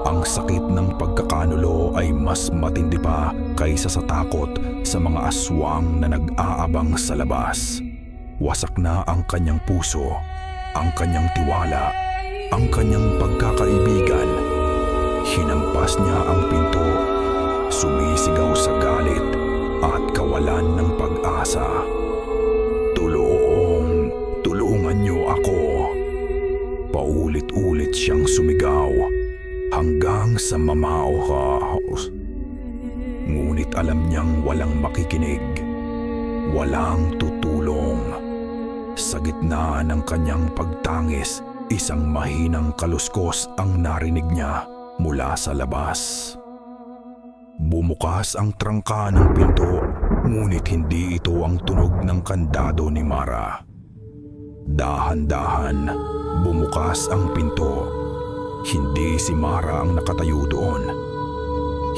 Ang sakit ng pagkakanulo ay mas matindi pa kaysa sa takot sa mga aswang na nag-aabang sa labas. Wasak na ang kanyang puso, ang kanyang tiwala, ang kanyang pagkakaibigan. Hinampas niya ang pinto, sumisigaw sa galit at kawalan ng pag-asa. Tulungan niyo ako. Paulit-ulit siyang sumigaw hanggang sa mamao. Ngunit alam niyang walang makikinig, walang tutulong. Sa gitna ng kanyang pagtangis, isang mahinang kaluskos ang narinig niya mula sa labas. Bumukas ang trangka ng pinto, ngunit hindi ito ang tunog ng kandado ni Mara. Dahan-dahan, bumukas ang pinto. Hindi si Mara ang nakatayo doon.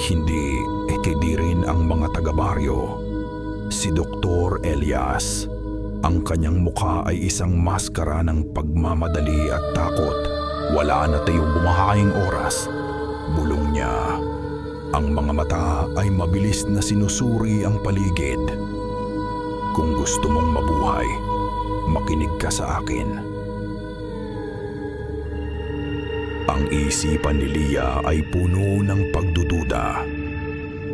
Hindi rin ang mga taga-baryo. Si Dr. Elias. Ang kanyang mukha ay isang maskara ng pagmamadali at takot. Wala na tayong bumahaing oras. Bulong niya. Ang mga mata ay mabilis na sinusuri ang paligid. Kung gusto mong mabuhay, makinig ka sa akin. Ang isipan ni Lia ay puno ng pagdududa.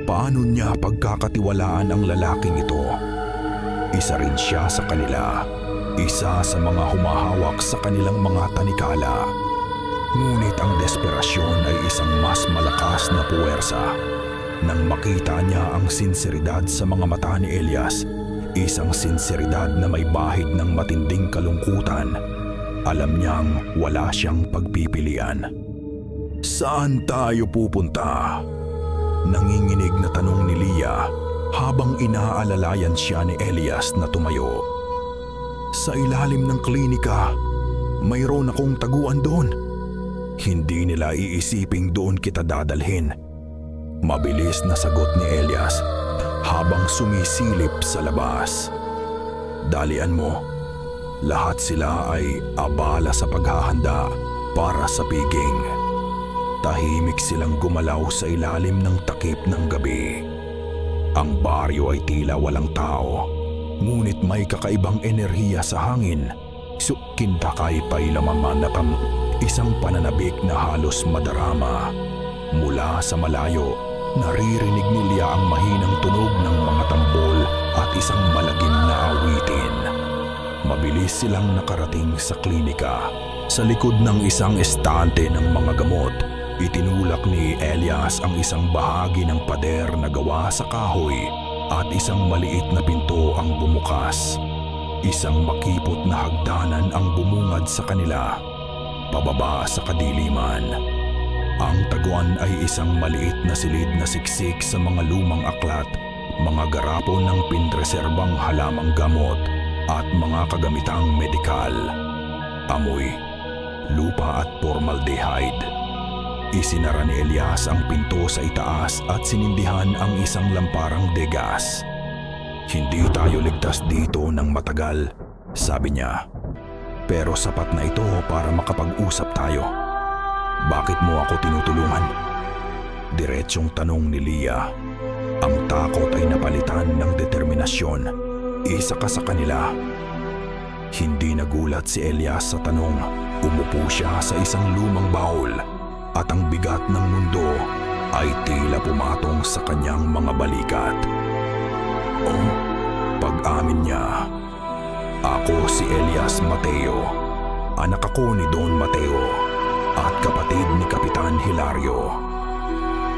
Paano niya pagkakatiwalaan ang lalaking ito? Isa rin siya sa kanila. Isa sa mga humahawak sa kanilang mga tanikala. Ngunit ang desperasyon ay isang mas malakas na puwersa. Nang makita niya ang sinseridad sa mga mata ni Elias, isang sinseridad na may bahid ng matinding kalungkutan, alam niyang wala siyang pagpipilian. Saan tayo pupunta? Nanginginig na tanong ni Lia habang inaalalayan siya ni Elias na tumayo. Sa ilalim ng klinika, mayroon akong taguan doon. Hindi nila iisiping doon kita dadalhin. Mabilis na sagot ni Elias habang sumisilip sa labas. Dalian mo. Lahat sila ay abala sa paghahanda para sa piging. Tahimik silang gumalaw sa ilalim ng takip ng gabi. Ang baryo ay tila walang tao, ngunit may kakaibang enerhiya sa hangin. Kintakay pa'y lamamanapam, isang pananabik na halos madarama. Mula sa malayo, naririnig ni Lia ang mahinang tunog ng mga tambol at isang malagim na awitin. Mabilis silang nakarating sa klinika. Sa likod ng isang estante ng mga gamot, itinulak ni Elias ang isang bahagi ng pader na gawa sa kahoy at isang maliit na pinto ang bumukas. Isang makipot na hagdanan ang bumungad sa kanila, pababa sa kadiliman. Ang taguan ay isang maliit na silid na siksik sa mga lumang aklat, mga garapon ng pinreserbang halamang gamot, at mga kagamitang medikal. Amoy, lupa at formaldehyde. Isinara ni Elias ang pinto sa itaas at sinindihan ang isang lamparang degas. Hindi tayo ligtas dito ng matagal, sabi niya. Pero sapat na ito para makapag-usap tayo. Bakit mo ako tinutulungan? Diretsyong tanong ni Lia. Ang takot ay napalitan ng determinasyon. Isa ka sa kanila. Hindi nagulat si Elias sa tanong. Umupo siya sa isang lumang baul at ang bigat ng mundo ay tila pumatong sa kanyang mga balikat. Pag-amin niya, ako si Elias Mateo. Anak ako ni Don Mateo at kapatid ni Kapitan Hilario.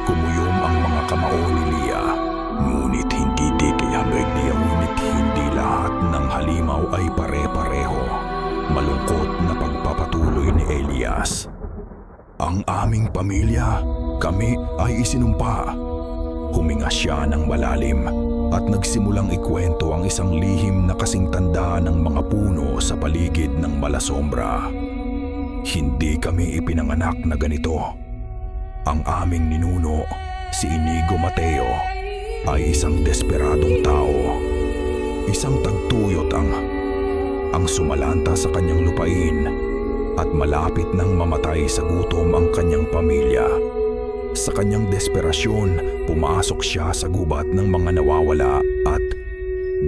Kumuyom ang mga kamao ni Lia. Ngunit hindi ngunit hindi lahat ng halimaw ay pare-pareho. Malungkot na pagpapatuloy ni Elias. Ang aming pamilya, kami ay isinumpa. Huminga siya ng malalim at nagsimulang ikwento ang isang lihim na kasing tanda ng mga puno sa paligid ng Malasombra. Hindi kami ipinanganak na ganito. Ang aming ninuno, si Inigo Mateo, ay isang desperadong tao. Isang tagtuyot ang sumalanta sa kanyang lupain at malapit nang mamatay sa gutom ang kanyang pamilya. Sa kanyang desperasyon, pumasok siya sa gubat ng mga nawawala at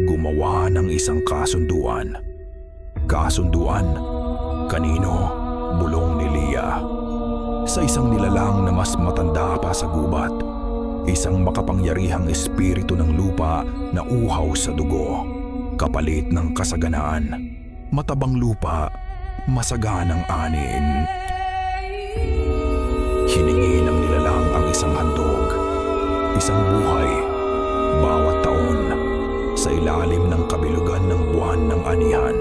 gumawa ng isang kasunduan. Kasunduan? Kanino? Bulong ni Lia. Sa isang nilalang na mas matanda pa sa gubat. Isang makapangyarihang espiritu ng lupa na uhaw sa dugo. Kapalit ng kasaganaan. Matabang lupa, masaganang anin. Hiningi ng nilalang ang isang handog. Isang buhay. Bawat taon. Sa ilalim ng kabilugan ng buwan ng anihan.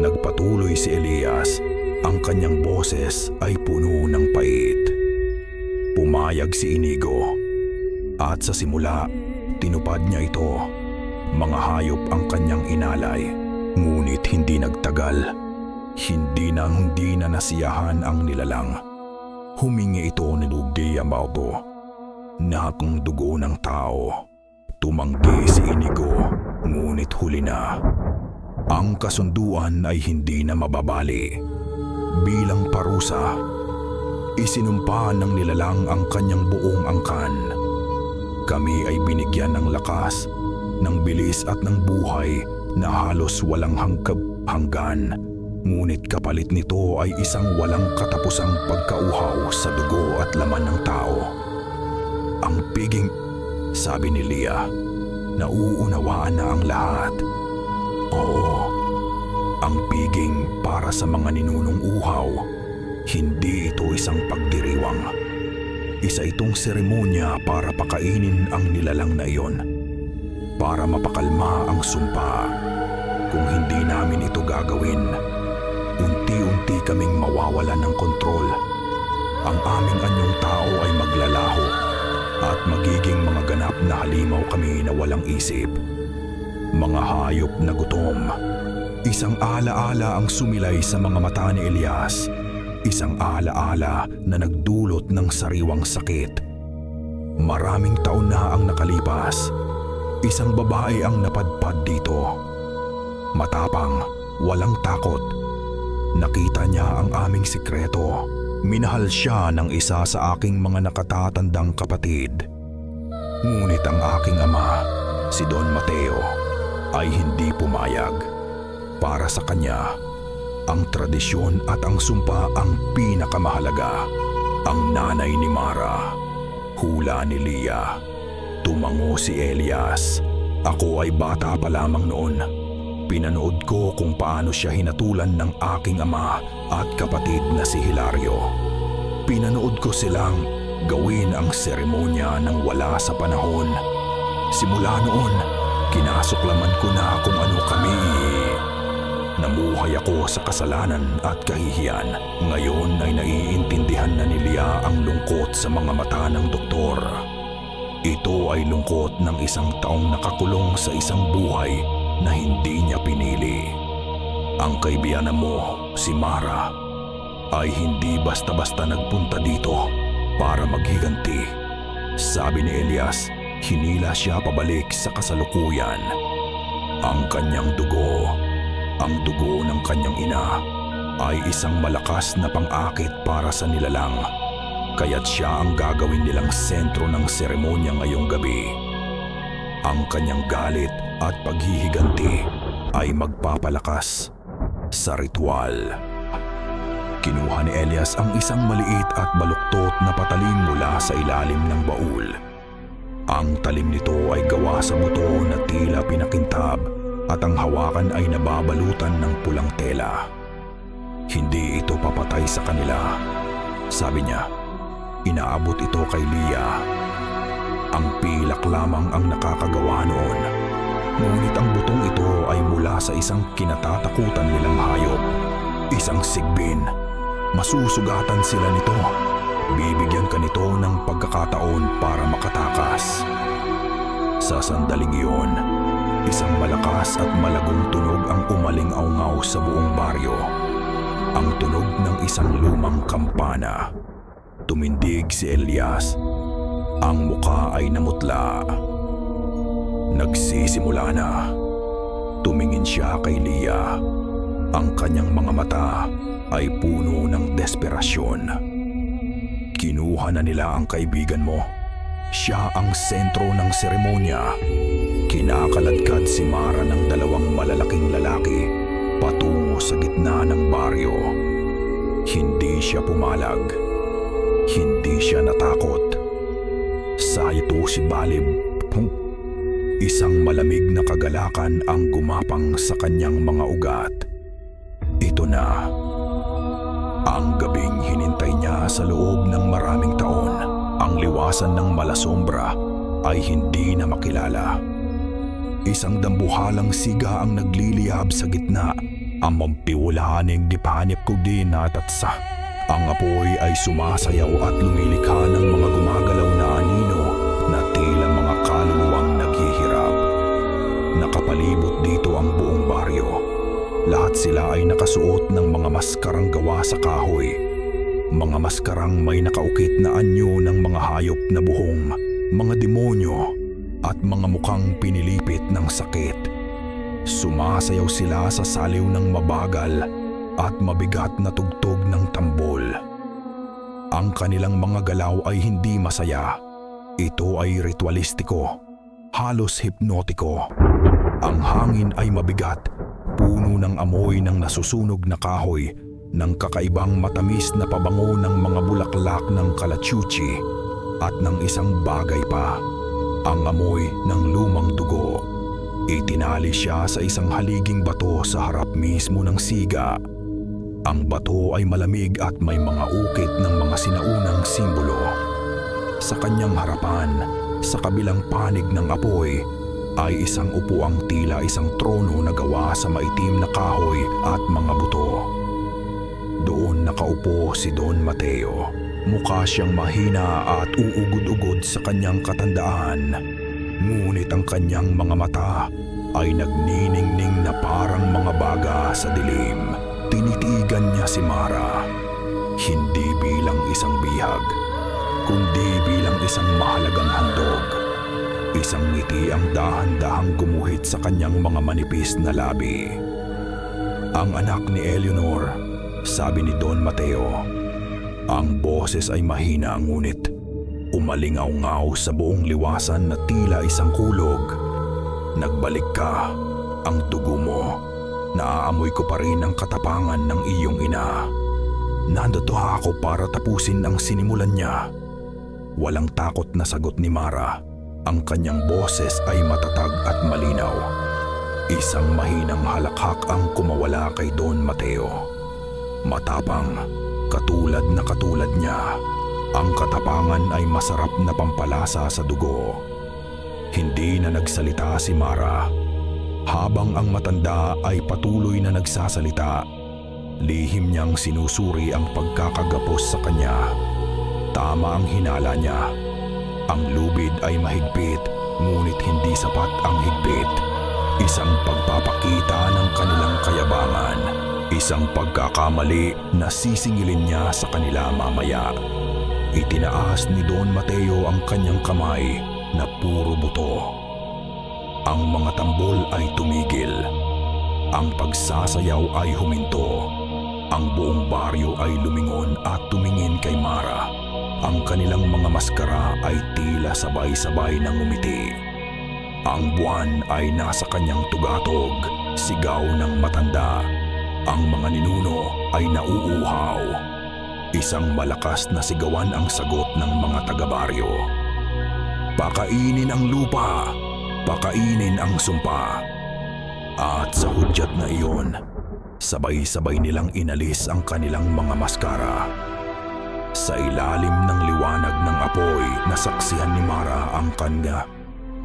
Nagpatuloy si Elias. Ang kanyang boses ay puno ng pait. Pumayag si Inigo. At sa simula, tinupad niya ito. Mga hayop ang kanyang inalay. Ngunit hindi nagtagal. Hindi na nasiyahan ang nilalang. Humingi ito ni Lugia Maldo na kung dugo ng tao. Tumanggi si Inigo, ngunit huli na. Ang kasunduan ay hindi na mababali. Bilang parusa, isinumpa ng nilalang ang kanyang buong angkan. Kami ay binigyan ng lakas, ng bilis at ng buhay na halos walang hanggan. Ngunit kapalit nito ay isang walang katapusang pagkauhaw sa dugo at laman ng tao. Ang piging, sabi ni Lia, nauunawaan na ang lahat. Oo, ang piging para sa mga ninunong uhaw, hindi ito isang pagdiriwang. Isa itong seremonya para pakainin ang nilalang na iyon. Para mapakalma ang sumpa. Kung hindi namin ito gagawin, unti-unti kaming mawawalan ng kontrol. Ang aming anyong tao ay maglalaho at magiging mga ganap na halimaw kami na walang isip. Mga hayop na gutom. Isang alaala ang sumilay sa mga mata ni Elias. Isang alaala na nagdulot ng sariwang sakit. Maraming taon na ang nakalipas. Isang babae ang napadpad dito. Matapang, walang takot. Nakita niya ang aming sikreto. Minahal siya ng isa sa aking mga nakatatandang kapatid. Ngunit ang aking ama, si Don Mateo, ay hindi pumayag. Para sa kanya, ang tradisyon at ang sumpa ang pinakamahalaga. Ang nanay ni Mara, hula ni Lia. Tumango si Elias. Ako ay bata pa lamang noon. Pinanood ko kung paano siya hinatulan ng aking ama at kapatid na si Hilario. Pinanood ko silang gawin ang seremonya ng wala sa panahon. Simula noon, kinasuklaman ko na kung ano kami. Namuhay ako sa kasalanan at kahihiyan. Ngayon ay naiintindihan na ni Lia ang lungkot sa mga mata ng doktor. Ito ay lungkot ng isang taong nakakulong sa isang buhay na hindi niya pinili. Ang kaibiyanan mo, si Mara, ay hindi basta-basta nagpunta dito para maghiganti. Sabi ni Elias, hinila siya pabalik sa kasalukuyan. Ang kanyang dugo, ang dugo ng kanyang ina, ay isang malakas na pang-akit para sa nilalang. Kaya't siya ang gagawin nilang sentro ng seremonya ngayong gabi. Ang kanyang galit at paghihiganti ay magpapalakas sa ritual. Kinuha ni Elias ang isang maliit at baluktot na patalim mula sa ilalim ng baul. Ang talim nito ay gawa sa buto na tila pinakintab at ang hawakan ay nababalutan ng pulang tela. Hindi ito papatay sa kanila, sabi niya. Inaabot ito kay Leah. Ang pilak lamang ang nakakagawa noon. Ngunit ang butong ito ay mula sa isang kinatatakutan nilang hayop. Isang sigbin. Masusugatan sila nito. Bibigyan ka nito ng pagkakataon para makatakas. Sa sandaling iyon, isang malakas at malagong tunog ang umaling-aungaw sa buong baryo. Ang tunog ng isang lumang kampana. Tumindig si Elias. Ang muka ay namutla. Nagsisimula na. Tumingin siya kay Leah. Ang kanyang mga mata ay puno ng desperasyon. Kinuha na nila ang kaibigan mo. Siya ang sentro ng seremonya. Kinakaladkad si Mara ng dalawang malalaking lalaki patungo sa gitna ng baryo. Hindi siya pumalag. Hindi siya natakot. Sayto si Balib. Isang malamig na kagalakan ang gumapang sa kanyang mga ugat. Ito na. Ang gabing hinintay niya sa loob ng maraming taon. Ang liwasan ng malasombra ay hindi na makilala. Isang dambuhalang siga ang nagliliyab sa gitna. Ang mampiwulaning gipanip ko din natatsa. Ang apoy ay sumasayaw at lumilikha ng mga gumagalaw na anino na tila mga kaluluwang naghihirap. Nakapalibot dito ang buong baryo. Lahat sila ay nakasuot ng mga maskarang gawa sa kahoy. Mga maskarang may nakaukit na anyo ng mga hayop na buhong, mga demonyo at mga mukhang pinilipit ng sakit. Sumasayaw sila sa saliw ng mabagal at mabigat na tugtog ng tambol. Ang kanilang mga galaw ay hindi masaya. Ito ay ritualistiko, halos hipnotiko. Ang hangin ay mabigat, puno ng amoy ng nasusunog na kahoy, ng kakaibang matamis na pabango ng mga bulaklak ng kalachuchi at ng isang bagay pa, ang amoy ng lumang dugo. Itinali siya sa isang haliging bato sa harap mismo ng siga. Ang bato ay malamig at may mga ukit ng mga sinaunang simbolo. Sa kanyang harapan, sa kabilang panig ng apoy, ay isang upuang tila isang trono na gawa sa maitim na kahoy at mga buto. Doon nakaupo si Don Mateo. Mukha siyang mahina at uugod-ugod sa kanyang katandaan. Ngunit ang kanyang mga mata ay nagniningning na parang mga baga sa dilim. Tinitigan niya si Mara, hindi bilang isang bihag, kundi bilang isang mahalagang handog. Isang ngiti ang dahan-dahang gumuhit sa kanyang mga manipis na labi. Ang anak ni Eleanor, sabi ni Don Mateo. Ang boses ay mahina ngunit umalingaw-ngaw sa buong liwasan na tila isang kulog. Nagbalik ka, ang dugo mo. Naaamoy ko pa rin ang katapangan ng iyong ina. Nandito ako para tapusin ang sinimulan niya. Walang takot na sagot ni Mara. Ang kanyang boses ay matatag at malinaw. Isang mahinang halakhak ang kumawala kay Don Mateo. Matapang, katulad na katulad niya. Ang katapangan ay masarap na pampalasa sa dugo. Hindi na nagsalita si Mara. Habang ang matanda ay patuloy na nagsasalita, lihim niyang sinusuri ang pagkakagapos sa kanya. Tama ang hinala niya. Ang lubid ay mahigpit, ngunit hindi sapat ang higpit. Isang pagpapakita ng kanilang kayabangan. Isang pagkakamali na sisingilin niya sa kanila mamaya. Itinaas ni Don Mateo ang kanyang kamay na puro buto. Ang mga tambol ay tumigil. Ang pagsasayaw ay huminto. Ang buong baryo ay lumingon at tumingin kay Mara. Ang kanilang mga maskara ay tila sabay-sabay nang umiti. Ang buwan ay nasa kanyang tugatog, sigaw ng matanda. Ang mga ninuno ay nauuhaw. Isang malakas na sigawan ang sagot ng mga taga-baryo. Pakainin ang lupa, pakainin ang sumpa. At sa hudyat na iyon, sabay-sabay nilang inalis ang kanilang mga maskara. Sa ilalim ng liwanag ng apoy, nasaksihan ni Mara ang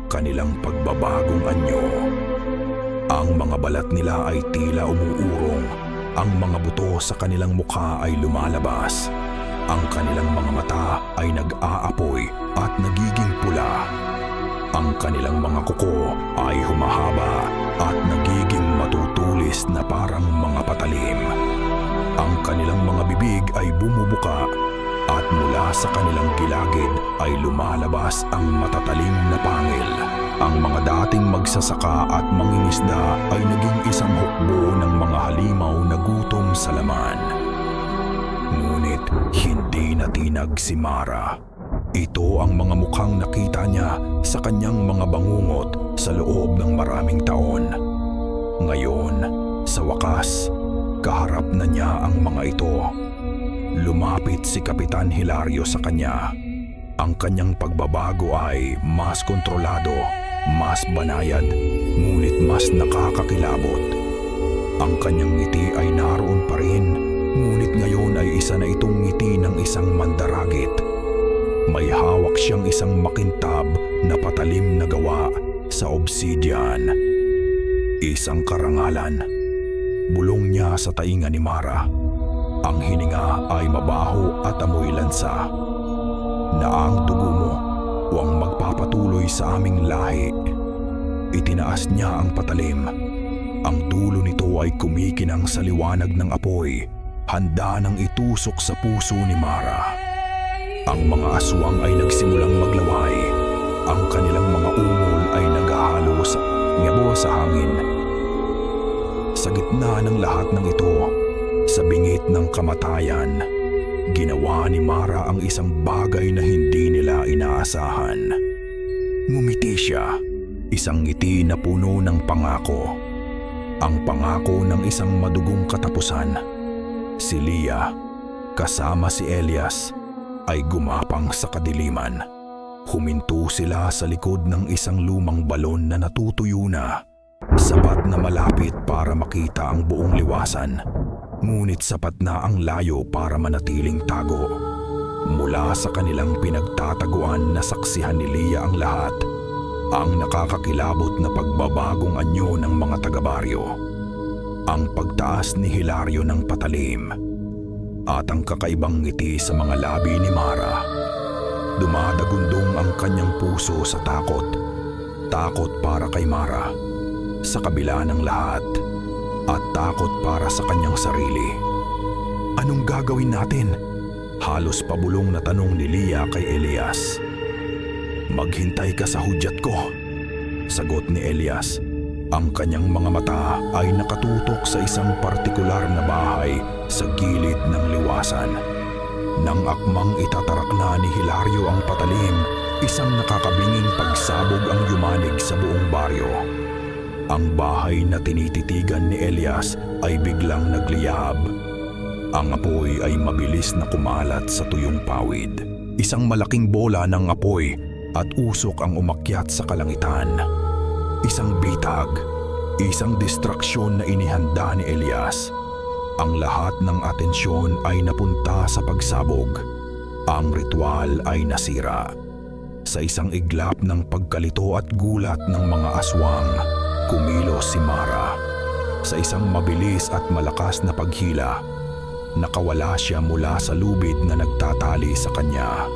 kanilang pagbabagong anyo. Ang mga balat nila ay tila umuurong. Ang mga buto sa kanilang mukha ay lumalabas. Ang kanilang mga mata ay nag-aapoy at nagiging pula. Ang kanilang mga kuko ay humahaba at nagiging matutulis na parang mga patalim. Ang kanilang mga bibig ay bumubuka at mula sa kanilang gilagid ay lumalabas ang matatalim na pangil. Ang mga dating magsasaka at mangingisda ay naging isang hukbo ng mga halimaw na gutom sa laman. Ngunit hindi natinag si Mara. Ito ang mga mukhang nakita niya sa kanyang mga bangungot sa loob ng maraming taon. Ngayon, sa wakas, kaharap na niya ang mga ito. Lumapit si Kapitan Hilario sa kanya. Ang kanyang pagbabago ay mas kontrolado, mas banayad, ngunit mas nakakakilabot. Ang kanyang ngiti ay naroon pa rin, ngunit ngayon ay isa na itong ngiti ng isang mandaragit. May hawak siyang isang makintab na patalim na gawa sa obsidian. Isang karangalan. Bulong niya sa tainga ni Mara. Ang hininga ay mabaho at amoy lansa. Na ang dugo mo huwag magpapatuloy sa aming lahi. Itinaas niya ang patalim. Ang dulo nito ay kumikinang sa liwanag ng apoy, handa nang itusok sa puso ni Mara. Ang mga aswang ay nagsimulang maglaway. Ang kanilang mga ungol ay naghahalo sa hangin. Sa gitna ng lahat ng ito, sa bingit ng kamatayan, ginawa ni Mara ang isang bagay na hindi nila inaasahan. Ngumiti siya, isang ngiti na puno ng pangako. Ang pangako ng isang madugong katapusan. Si Lia, kasama si Elias, ay gumapang sa kadiliman. Huminto sila sa likod ng isang lumang balon na natutuyo na. Sapat na malapit para makita ang buong liwasan. Ngunit sapat na ang layo para manatiling tago. Mula sa kanilang pinagtataguan nasaksihan ni Lia ang lahat. Ang nakakakilabot na pagbabagong anyo ng mga taga-baryo. Ang pagtaas ni Hilario ng patalim. At ang kakaibang ngiti sa mga labi ni Mara. Dumadagundong ang kanyang puso sa takot. Takot para kay Mara. Sa kabila ng lahat. At takot para sa kanyang sarili. Anong gagawin natin? Halos pabulong na tanong ni Lia kay Elias. Maghintay ka sa hudyat ko. Sagot ni Elias. Ang kanyang mga mata ay nakatutok sa isang partikular na bahay sa gilid ng liwasan. Nang akmang itatarak na ni Hilario ang patalim, isang nakakabinging pagsabog ang yumanig sa buong baryo. Ang bahay na tinititigan ni Elias ay biglang nagliyab. Ang apoy ay mabilis na kumalat sa tuyong pawid. Isang malaking bola ng apoy at usok ang umakyat sa kalangitan. Isang bitag, isang distraksyon na inihanda ni Elias. Ang lahat ng atensyon ay napunta sa pagsabog. Ang ritual ay nasira. Sa isang iglap ng pagkalito at gulat ng mga aswang, kumilos si Mara. Sa isang mabilis at malakas na paghila, nakawala siya mula sa lubid na nagtatali sa kanya.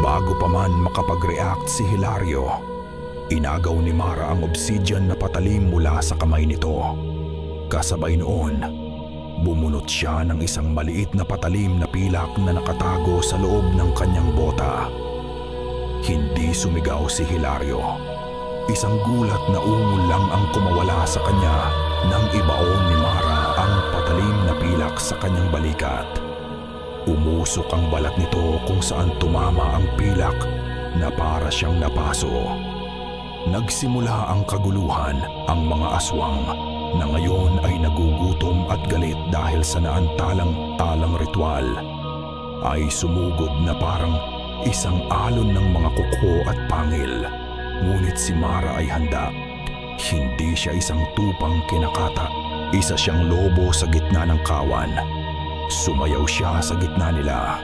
Bago pa man makapag-react si Hilario, inagaw ni Mara ang obsidian na patalim mula sa kamay nito. Kasabay noon, bumunot siya ng isang maliit na patalim na pilak na nakatago sa loob ng kanyang bota. Hindi sumigaw si Hilario. Isang gulat na ungol lang ang kumawala sa kanya nang ibaon ni Mara ang patalim. patalim na pilak sa kanyang balikat. Umusok ang balat nito kung saan tumama ang pilak na para siyang napaso. Nagsimula ang kaguluhan. Ang mga aswang na ngayon ay nagugutom at galit dahil sa naantalang-talang ritual ay sumugod na parang isang alon ng mga kuko at pangil. Ngunit si Mara ay handa. Hindi siya isang tupang kinakata. Isa siyang lobo sa gitna ng kawan. Sumayaw siya sa gitna nila.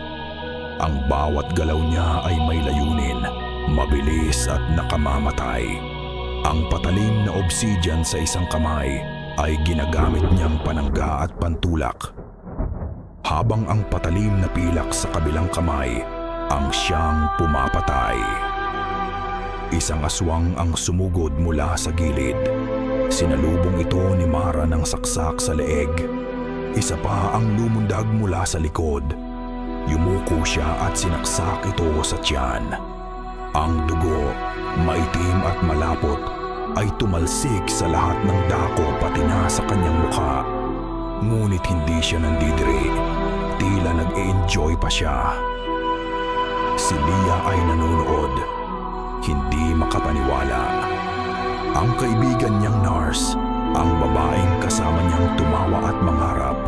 Ang bawat galaw niya ay may layunin, mabilis at nakamamatay. Ang patalim na obsidian sa isang kamay ay ginagamit niyang panangga at pantulak. Habang ang patalim na pilak sa kabilang kamay ang siyang pumapatay. Isang aswang ang sumugod mula sa gilid. Sinalubong ito ni Mara ng saksak sa leeg. Isa pa ang lumundag mula sa likod. Yumuko siya at sinaksak ito sa tiyan. Ang dugo, maitim at malapot, ay tumalsik sa lahat ng dako pati na sa kanyang mukha. Ngunit hindi siya nandidiri. Tila nag-e-enjoy pa siya. Si Lia ay nanonood. Hindi makapaniwala. Ang kaibigan niyang nurse, ang babaeng kasama niyang tumawa at mangarap,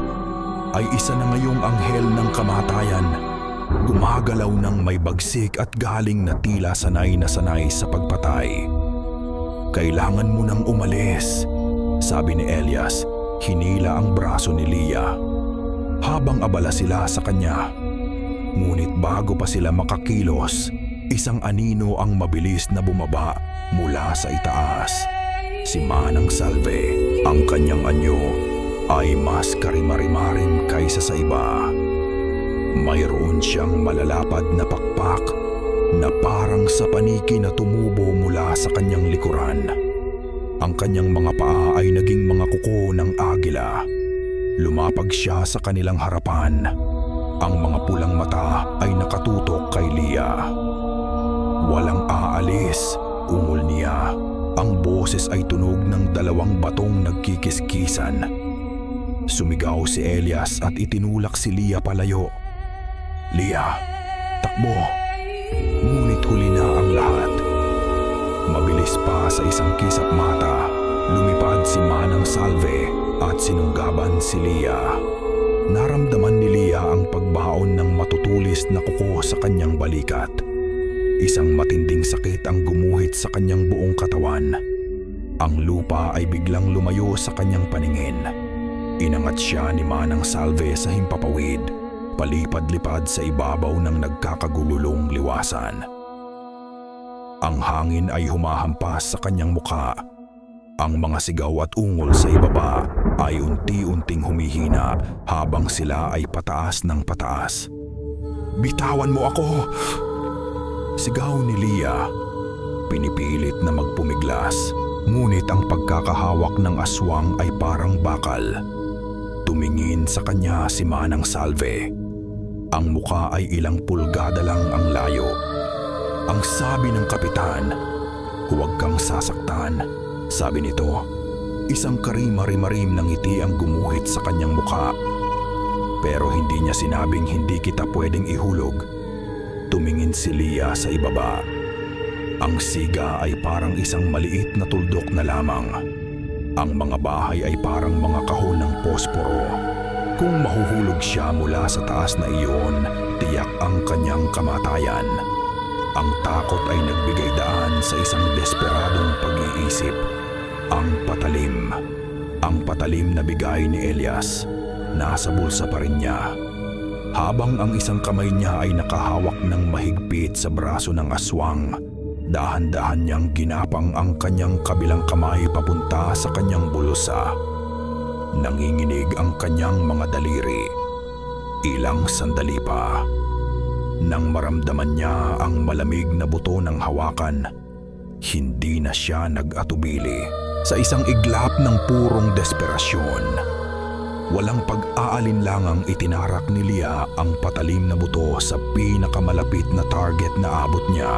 ay isa na ngayong anghel ng kamatayan. Gumagalaw ng may bagsik at galing na tila sanay na sanay sa pagpatay. "Kailangan mo nang umalis," sabi ni Elias. Hinila ang braso ni Lia. Habang abala sila sa kanya. Ngunit bago pa sila makakilos, isang anino ang mabilis na bumaba mula sa itaas. Si Manang Salve. Ang kanyang anyo ay mas karimarimarim kaysa sa iba. Mayroon siyang malalapad na pakpak na parang sa paniki na tumubo mula sa kanyang likuran. Ang kanyang mga paa ay naging mga kuko ng agila. Lumapag siya sa kanilang harapan. Ang mga pulang mata ay nakatutok kay Lia. "Walang aalis," ungol niya. Ang boses ay tunog ng dalawang batong nagkikiskisan. Sumigaw si Elias at itinulak si Lia palayo. "Lia, takbo!" Ngunit huli na ang lahat. Mabilis pa sa isang kisap mata, lumipad si Manang Salve at sinunggaban si Lia. Naramdaman ni Lia ang pagbaon ng matutulis na kuko sa kanyang balikat. Isang matinding sakit ang gumuhit sa kanyang buong katawan. Ang lupa ay biglang lumayo sa kanyang paningin. Inangat siya ni Manang Salve sa himpapawid, palipad-lipad sa ibabaw ng nagkakagululong liwasan. Ang hangin ay humahampas sa kanyang mukha. Ang mga sigaw at ungol sa ibaba ay unti-unting humihina habang sila ay pataas ng pataas. "Bitawan mo ako!" Sigaw ni Lia. Pinipilit na magpumiglas, ngunit ang pagkakahawak ng aswang ay parang bakal. Tumingin sa kanya si Manang Salve. Ang mukha ay ilang pulgada lang ang layo. Ang sabi ng kapitan, "Huwag kang sasaktan," sabi nito. Isang karimari-marim ng ngiti ang gumuhit sa kanyang mukha. Pero hindi niya sinabing hindi kita pwedeng ihulog. Tumingin si Lia sa ibaba. Ang siga ay parang isang maliit na tuldok na lamang. Ang mga bahay ay parang mga kahon ng posporo. Kung mahuhulog siya mula sa taas na iyon, tiyak ang kanyang kamatayan. Ang takot ay nagbigay daan sa isang desperadong pag-iisip. Ang patalim. Ang patalim na bigay ni Elias. Nasa bulsa pa rin niya. Habang ang isang kamay niya ay nakahawak ng mahigpit sa braso ng aswang, dahan-dahan niyang ginapang ang kanyang kabilang kamay papunta sa kanyang bulsa. Nanginginig ang kanyang mga daliri. Ilang sandali pa. Nang maramdaman niya ang malamig na buto ng hawakan, hindi na siya nag-atubili. Sa isang iglap ng purong desperasyon, walang pag-aalinlangang itinarak ni Lia ang patalim na buto sa pinakamalapit na target na abot niya.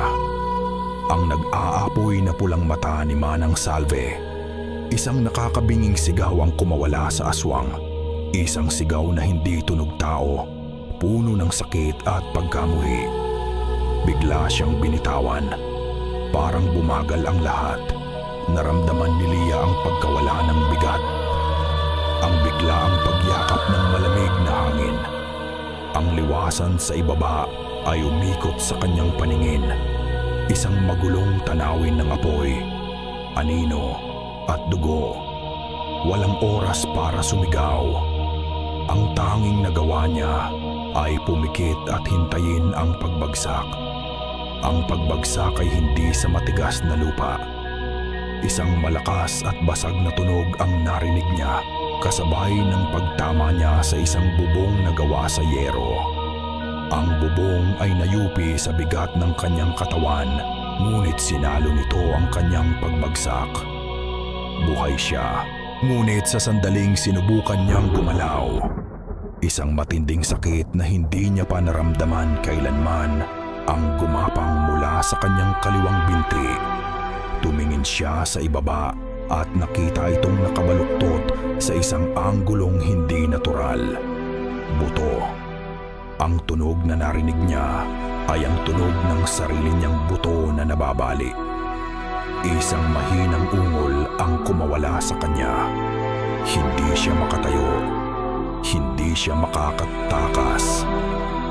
Ang nag-aapoy na pulang mata ni Manang Salve. Isang nakakabinging sigaw ang kumawala sa aswang. Isang sigaw na hindi tunog tao, puno ng sakit at pagkamuhi. Bigla siyang binitawan. Parang bumagal ang lahat. Naramdaman ni Lia ang pagkawala ng bigat. Ang biglaang pagyakap ng malamig na hangin. Ang liwasan sa ibaba ay umikot sa kanyang paningin. Isang magulong tanawin ng apoy, anino at dugo. Walang oras para sumigaw. Ang tanging nagawa niya ay pumikit at hintayin ang pagbagsak. Ang pagbagsak ay hindi sa matigas na lupa. Isang malakas at basag na tunog ang narinig niya, kasabay ng pagtama niya sa isang bubong na gawa sa yero. Ang bubong ay nayupi sa bigat ng kanyang katawan, ngunit sinalo nito ang kanyang pagbagsak. Buhay siya, ngunit sa sandaling sinubukan niyang gumalaw. Isang matinding sakit na hindi niya pa naramdaman kailanman ang gumapang mula sa kanyang kaliwang binti. Tumingin siya sa ibaba at nakita itong nakabaluktot sa isang anggulong hindi natural. Buto. Ang tunog na narinig niya ay ang tunog ng sarili niyang buto na nababali. Isang mahinang ungol ang kumawala sa kanya. Hindi siya makatayo. Hindi siya makakatakas.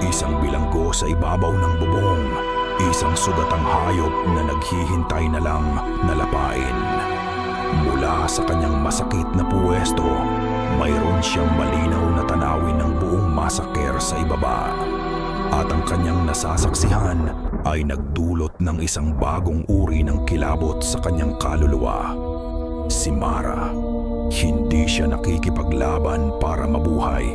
Isang bilanggo sa ibabaw ng bubong. Isang sugatang hayop na naghihintay na lang na lapain. Mula sa kanyang masakit na puwesto, mayroon siyang malinaw na tanawin ng buong masaker sa ibaba. At ang kanyang nasasaksihan ay nagdulot ng isang bagong uri ng kilabot sa kanyang kaluluwa. Si Mara, hindi siya nakikipaglaban para mabuhay.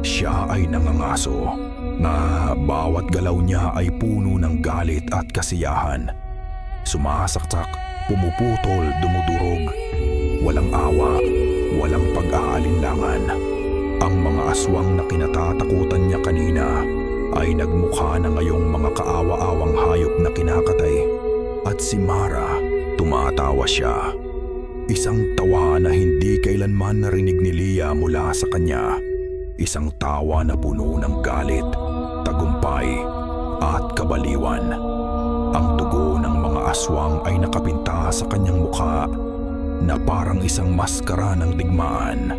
Siya ay nangangaso na bawat galaw niya ay puno ng galit at kasiyahan. Sumasaksak, pumuputol, dumudurog. Walang awa, walang pag-aalinlangan. Ang mga aswang na kinatatakutan niya kanina ay nagmukha na ngayong mga kaawa-awang hayop na kinakatay. At si Mara, tumatawa siya. Isang tawa na hindi kailanman narinig ni Lia mula sa kanya. Isang tawa na puno ng galit, tagumpay at kabaliwan. Ang dugo ng mga aswang ay nakapinta sa kanyang mukha na parang isang maskara ng digmaan.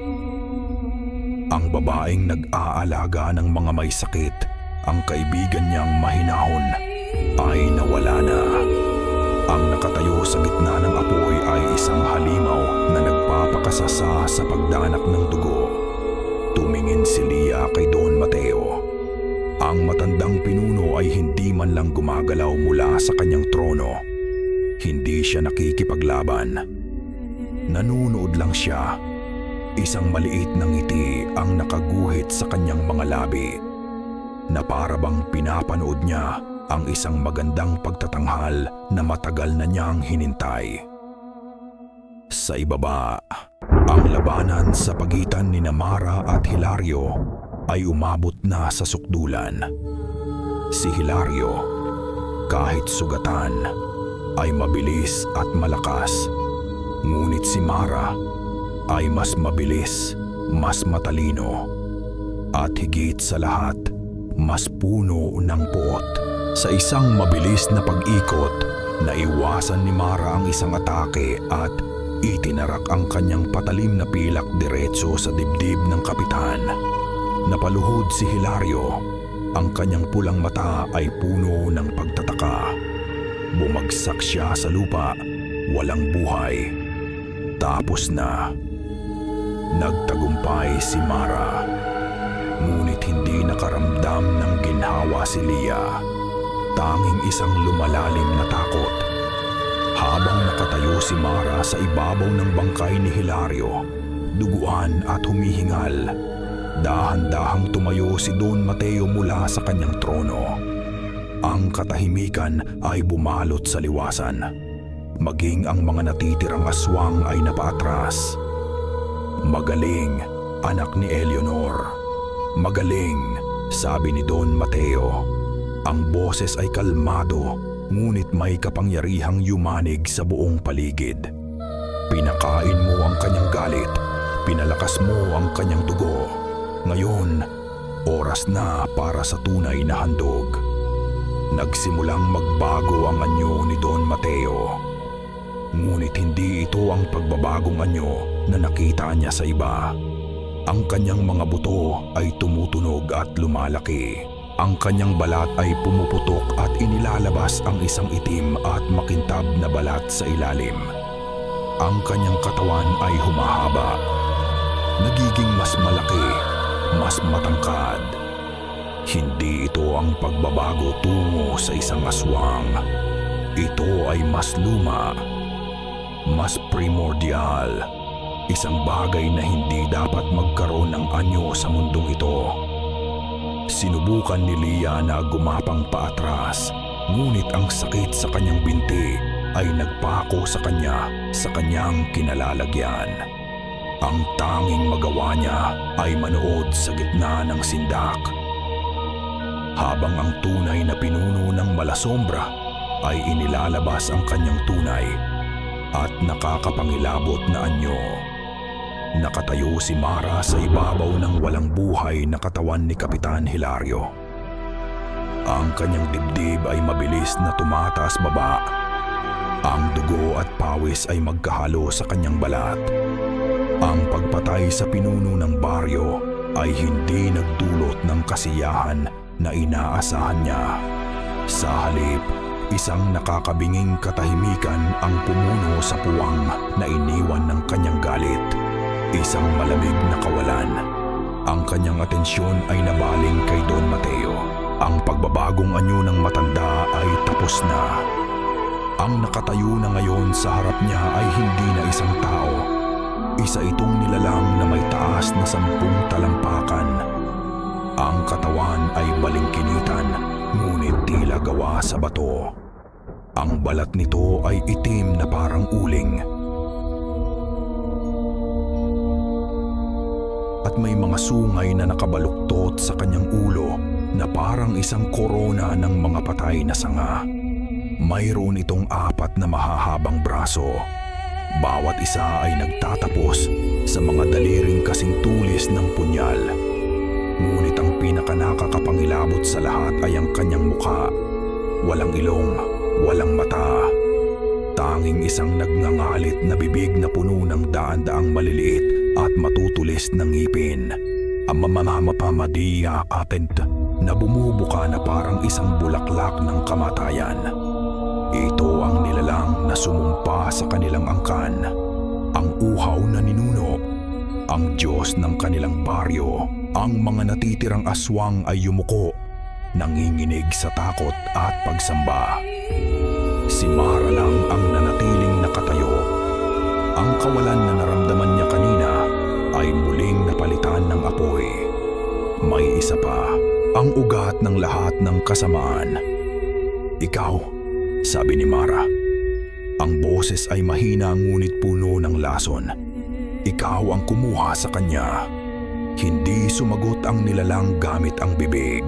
Ang babaeng nag-aalaga ng mga may sakit, ang kaibigan niyang mahinahon, ay nawala na. Ang nakatayo sa gitna ng apoy ay isang halimaw na nagpapakasasa sa pagdanak ng dugo. Tumingin si Lia kay Don Mateo. Ang matandang pinuno ay hindi man lang gumagalaw mula sa kanyang trono. Hindi siya nakikipaglaban. Nanunood lang siya. Isang maliit na ngiti ang nakaguhit sa kanyang mga labi, na para bang pinapanood niya ang isang magandang pagtatanghal na matagal na niyang hinintay. Sa ibaba, ang labanan sa pagitan ni Mara at Hilario ay umabot na sa sukdulan. Si Hilario, kahit sugatan, ay mabilis at malakas. Ngunit si Mara ay mas mabilis, mas matalino, at higit sa lahat, mas puno ng puot. Sa isang mabilis na pag-ikot, naiwasan ni Mara ang isang atake at itinarak ang kanyang patalim na pilak diretso sa dibdib ng kapitan. Napaluhod si Hilario. Ang kanyang pulang mata ay puno ng pagtataka. Bumagsak siya sa lupa, walang buhay. Tapos na. Nagtagumpay si Mara. Ngunit hindi nakaramdam ng ginhawa si Lia. Tanging isang lumalalim na takot. Habang nakatayo si Mara sa ibabaw ng bangkay ni Hilario, duguan at humihingal, dahan-dahang tumayo si Don Mateo mula sa kanyang trono. Ang katahimikan ay bumalot sa liwasan. Maging ang mga natitirang aswang ay napaatras. Magaling, anak ni Eleanor. Magaling, sabi ni Don Mateo. Ang boses ay kalmado, ngunit may kapangyarihang yumanig sa buong paligid. Pinakain mo ang kanyang galit, Pinalakas mo ang kanyang dugo. Ngayon, oras na para sa tunay na handog. Nagsimulang magbago ang anyo ni Don Mateo. Ngunit hindi ito ang pagbabagong anyo na nakita niya sa iba. Ang kanyang mga buto ay tumutunog at lumalaki. Ang kanyang balat ay pumuputok at inilalabas ang isang itim at makintab na balat sa ilalim. Ang kanyang katawan ay humahaba. Nagiging mas malaki, mas matangkad. Hindi ito ang pagbabago tungo sa isang aswang. Ito ay mas luma, mas primordial. Isang bagay na hindi dapat magkaroon ng anyo sa mundong ito. Sinubukan ni Leah na gumapang paatras, ngunit ang sakit sa kanyang binti ay nagpako sa kanya sa kanyang kinalalagyan. Ang tanging magawa niya ay manood sa gitna ng sindak. Habang ang tunay na pinuno ng malasombra ay inilalabas ang kanyang tunay at nakakapangilabot na anyo. Nakatayo si Mara sa ibabaw ng walang buhay na katawan ni Kapitan Hilario. Ang kanyang dibdib ay mabilis na tumataas baba. Ang dugo at pawis ay magkahalo sa kanyang balat. Ang pagpatay sa pinuno ng baryo ay hindi nagdulot ng kasiyahan na inaasahan niya. Sa halip, isang nakakabinging katahimikan ang pumuno sa puwang na iniwan ng kanyang galit. Isang malamig na kawalan. Ang kanyang atensyon ay nabaling kay Don Mateo. Ang pagbabagong anyo ng matanda ay tapos na. Ang nakatayo na ngayon sa harap niya ay hindi na isang tao. Isa itong nilalang na may taas na 10 talampakan. Ang katawan ay balingkinitan, ngunit tila gawa sa bato. Ang balat nito ay itim na parang uling. At may mga sungay na nakabaluktot sa kanyang ulo na parang isang korona ng mga patay na sanga. Mayroon itong 4 na mahahabang braso. Bawat isa ay nagtatapos sa mga daliring kasing tulis ng punyal. Ngunit ang pinakanakakapangilabot sa lahat ay ang kanyang mukha. Walang ilong, walang mata. Tanging isang nagngangalit na bibig na puno ng daan-daang maliliit at matutulis ng ngipin. Ang mamamapamadiya atent na bumubuka na parang isang bulaklak ng kamatayan. Ito ang nilalang na sumumpa sa kanilang angkan. Ang uhaw na ninuno, ang Diyos ng kanilang baryo. Ang mga natitirang aswang ay yumuko, nanginginig sa takot at pagsamba. Si Mara lang ang nanatiling nakatayo. Ang kawalan na naramdaman niya kanina ay muling napalitan ng apoy. May isa pa, ang ugat ng lahat ng kasamaan. Ikaw, sabi ni Mara. Ang boses ay mahina ngunit puno ng lason. Ikaw ang kumuha sa kanya. Hindi sumagot ang nilalang gamit ang bibig.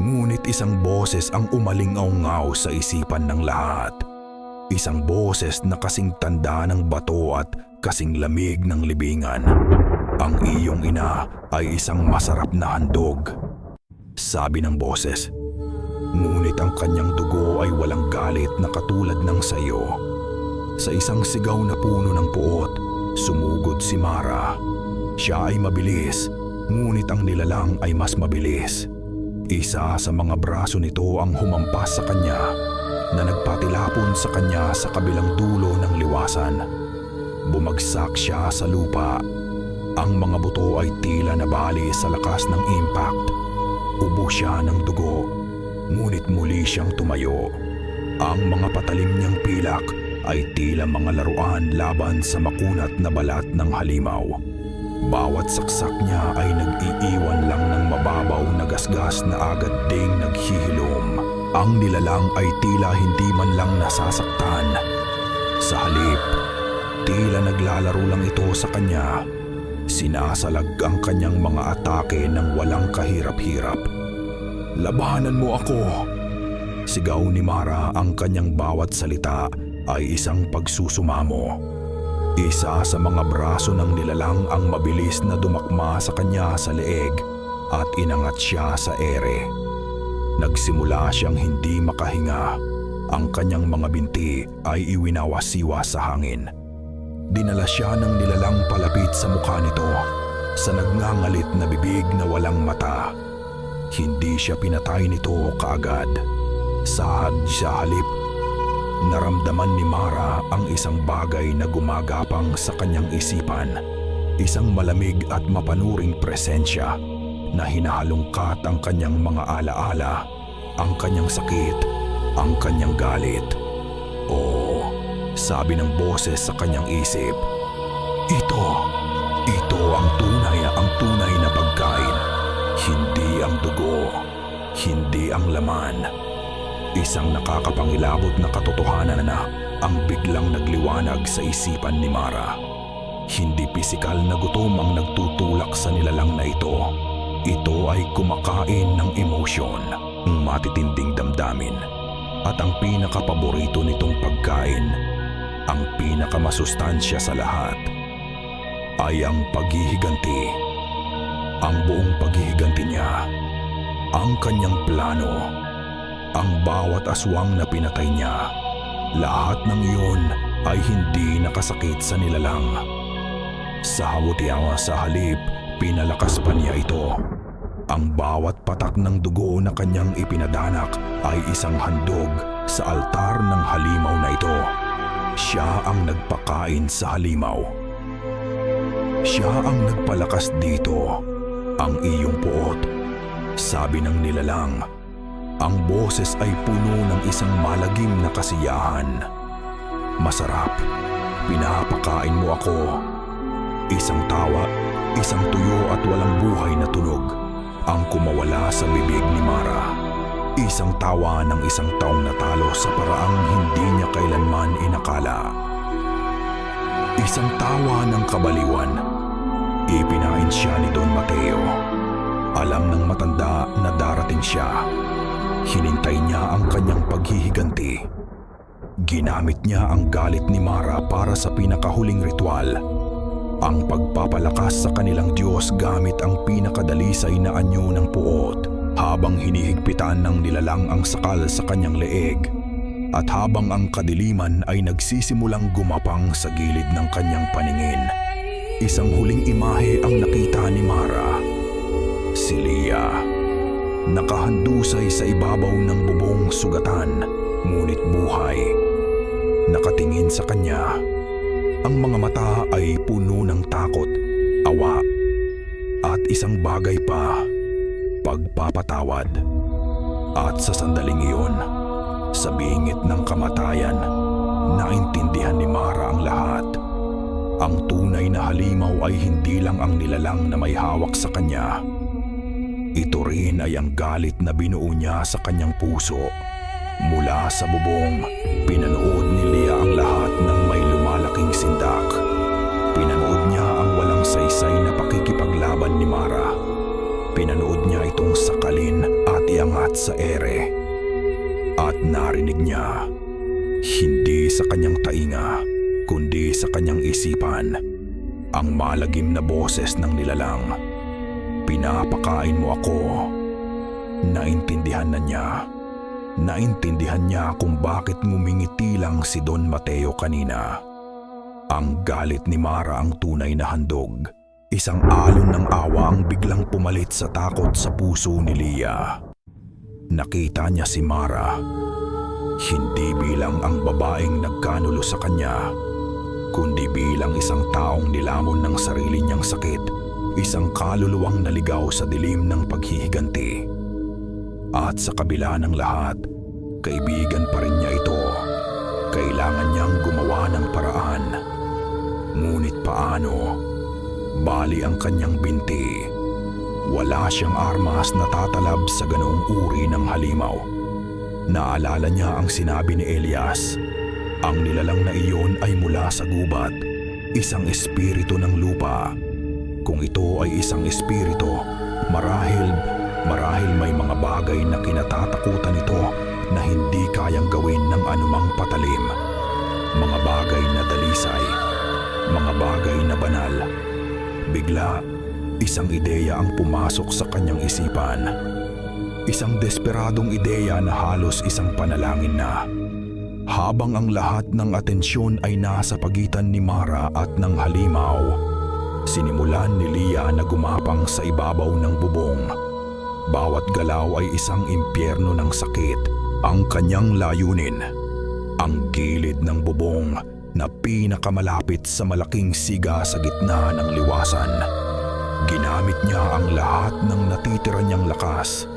Ngunit isang boses ang umalingaw-ngaw sa isipan ng lahat. Isang boses na kasing tanda ng bato at kasing lamig ng libingan. Ang iyong ina ay isang masarap na handog, sabi ng boses. Ngunit ang kanyang dugo ay walang galit na katulad ng sayo. Sa isang sigaw na puno ng puot, sumugod si Mara. Siya ay mabilis, ngunit ang nilalang ay mas mabilis. Isa sa mga braso nito ang humampas sa kanya na nagpatilapon sa kanya sa kabilang dulo ng liwasan. Bumagsak siya sa lupa. Ang mga buto ay tila nabali sa lakas ng impact. Ubo siya ng dugo, ngunit muli siyang tumayo. Ang mga patalim niyang pilak ay tila mga laruan laban sa makunat na balat ng halimaw. Bawat saksak niya ay nag-iiwan lang ng mababaw na gasgas na agad ding naghihilom. Ang nilalang ay tila hindi man lang nasasaktan. Sa halip, tila naglalaro lang ito sa kanya. Sinasalag ang kanyang mga atake ng walang kahirap-hirap. Labanan mo ako! Sigaw ni Mara, ang kanyang bawat salita ay isang pagsusumamo. Isa sa mga braso ng nilalang ang mabilis na dumakma sa kanya sa leeg at inangat siya sa ere. Nagsimula siyang hindi makahinga. Ang kanyang mga binti ay iwinawasiwa sa hangin. Dinala siya ng nilalang palapit sa mukha nito, sa nagngangalit na bibig na walang mata. Hindi siya pinatay nito kaagad. Sa halip, naramdaman ni Mara ang isang bagay na gumagapang sa kanyang isipan. Isang malamig at mapanuring presensya na hinahalungkat ang kanyang mga alaala, ang kanyang sakit, ang kanyang galit. Oo, sabi ng boses sa kanyang isip, Ito ang tunay na pagkain. Hindi ang dugo, hindi ang laman. Isang nakakapangilabot na katotohanan na ang biglang nagliwanag sa isipan ni Mara. Hindi pisikal na gutom ang nagtutulak sa nilalang na ito. Ito ay kumakain ng emosyon, matitinding damdamin. At ang pinakapaborito nitong pagkain, ang pinakamasustansya sa lahat, ay ang paghihiganti. Ang buong paghihiganti niya, ang kanyang plano, ang bawat aswang na pinatay niya, lahat ng iyon ay hindi nakasakit sa nilalang. Sa hawutiawa sa halip, pinalakas pa niya ito. Ang bawat patak ng dugo na kanyang ipinadanak ay isang handog sa altar ng halimaw na ito. Siya ang nagpakain sa halimaw. Siya ang nagpalakas dito, ang iyong puot. Sabi ng nilalang, ang boses ay puno ng isang malagim na kasiyahan. Masarap, pinapakain mo ako. Isang tawa, isang tuyo at walang buhay na tunog ang kumawala sa bibig ni Mara. Isang tawa ng isang taong natalo sa paraang hindi niya kailanman inakala. Isang tawa ng kabaliwan. Ipinain siya ni Don Mateo. Alam ng matanda na darating siya. Hinintay niya ang kanyang paghihiganti. Ginamit niya ang galit ni Mara para sa pinakahuling ritual. Ang pagpapalakas sa kanilang Diyos gamit ang pinakadalisay na anyo ng puot, habang hinihigpitan ng nilalang ang sakal sa kanyang leeg, at habang ang kadiliman ay nagsisimulang gumapang sa gilid ng kanyang paningin. Isang huling imahe ang nakita ni Mara. Si Lia, nakahandusay sa ibabaw ng bubong sugatan, ngunit buhay. Nakatingin sa kanya. Ang mga mata ay puno ng takot, awa, at isang bagay pa, pagpapatawad. At sa sandaling iyon, sa bingit ng kamatayan, naintindihan ni Mara ang lahat. Ang tunay na halimaw ay hindi lang ang nilalang na may hawak sa kanya. Ito rin ay ang galit na binuo niya sa kanyang puso. Mula sa bubong, pinanood ni Lia ang lahat ng may lumalaking sindak. Pinanood niya ang walang saysay na pakikipaglaban ni Mara. Pinanood niya itong sakalin at iangat sa ere. At narinig niya, hindi sa kanyang tainga, kundi sa kanyang isipan, ang malagim na boses ng nilalang. Pinapakain mo ako. Naintindihan na niya. Naintindihan niya kung bakit ngumingiti lang si Don Mateo kanina. Ang galit ni Mara ang tunay na handog. Isang alon ng awa ang biglang pumalit sa takot sa puso ni Lia. Nakita niya si Mara, hindi bilang ang babaeng nagkanulo sa kanya, kundi bilang isang taong nilamon ng sarili niyang sakit, isang kaluluwang naligaw sa dilim ng paghihiganti. At sa kabila ng lahat, kaibigan pa rin niya ito. Kailangan niyang gumawa ng paraan. Ngunit paano? Bali ang kanyang binti. Wala siyang armas na tatalab sa ganoong uri ng halimaw. Naalala niya ang sinabi ni Elias. Ang nilalang na iyon ay mula sa gubat, isang espiritu ng lupa. Kung ito ay isang espiritu, marahil may mga bagay na kinatatakutan ito na hindi kayang gawin ng anumang patalim. Mga bagay na dalisay, mga bagay na banal. Bigla, isang ideya ang pumasok sa kanyang isipan. Isang desperadong ideya na halos isang panalangin na. Habang ang lahat ng atensyon ay nasa pagitan ni Mara at ng halimaw, sinimulan ni Lia na gumapang sa ibabaw ng bubong. Bawat galaw ay isang impyerno ng sakit. Ang kanyang layunin, ang gilid ng bubong na pinakamalapit sa malaking siga sa gitna ng liwasan. Ginamit niya ang lahat ng natitira niyang lakas.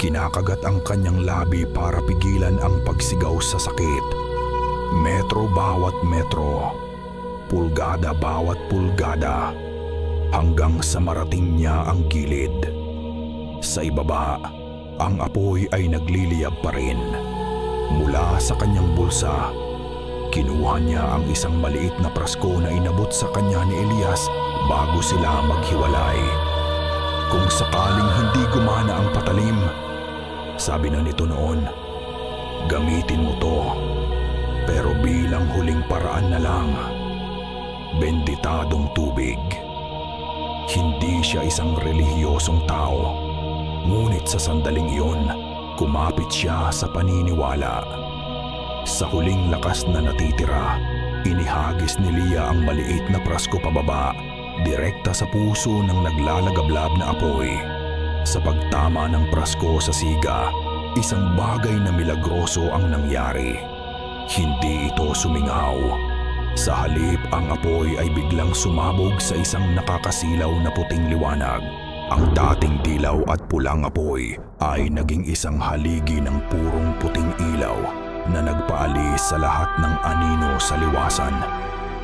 Kinakagat ang kanyang labi para pigilan ang pagsigaw sa sakit. Metro bawat metro, pulgada bawat pulgada, hanggang sa marating niya ang gilid. Sa ibaba, ang apoy ay nagliliyab pa rin. Mula sa kanyang bulsa, kinuha niya ang isang maliit na prasko na inabot sa kanya ni Elias bago sila maghiwalay. Kung sakaling hindi gumana ang patalim, sabi na nito noon, gamitin mo to, pero bilang huling paraan na lang. Benditadong tubig. Hindi siya isang relihiyosong tao, ngunit sa sandaling iyon, kumapit siya sa paniniwala. Sa huling lakas na natitira, inihagis ni Lia ang maliit na prasko pababa, direkta sa puso ng naglalagablab na apoy. Sa pagtama ng prasko sa siga, isang bagay na milagroso ang nangyari. Hindi ito sumingaw. Sa halip, ang apoy ay biglang sumabog sa isang nakakasilaw na puting liwanag. Ang dating dilaw at pulang apoy ay naging isang haligi ng purong puting ilaw na nagpaalis sa lahat ng anino sa liwasan.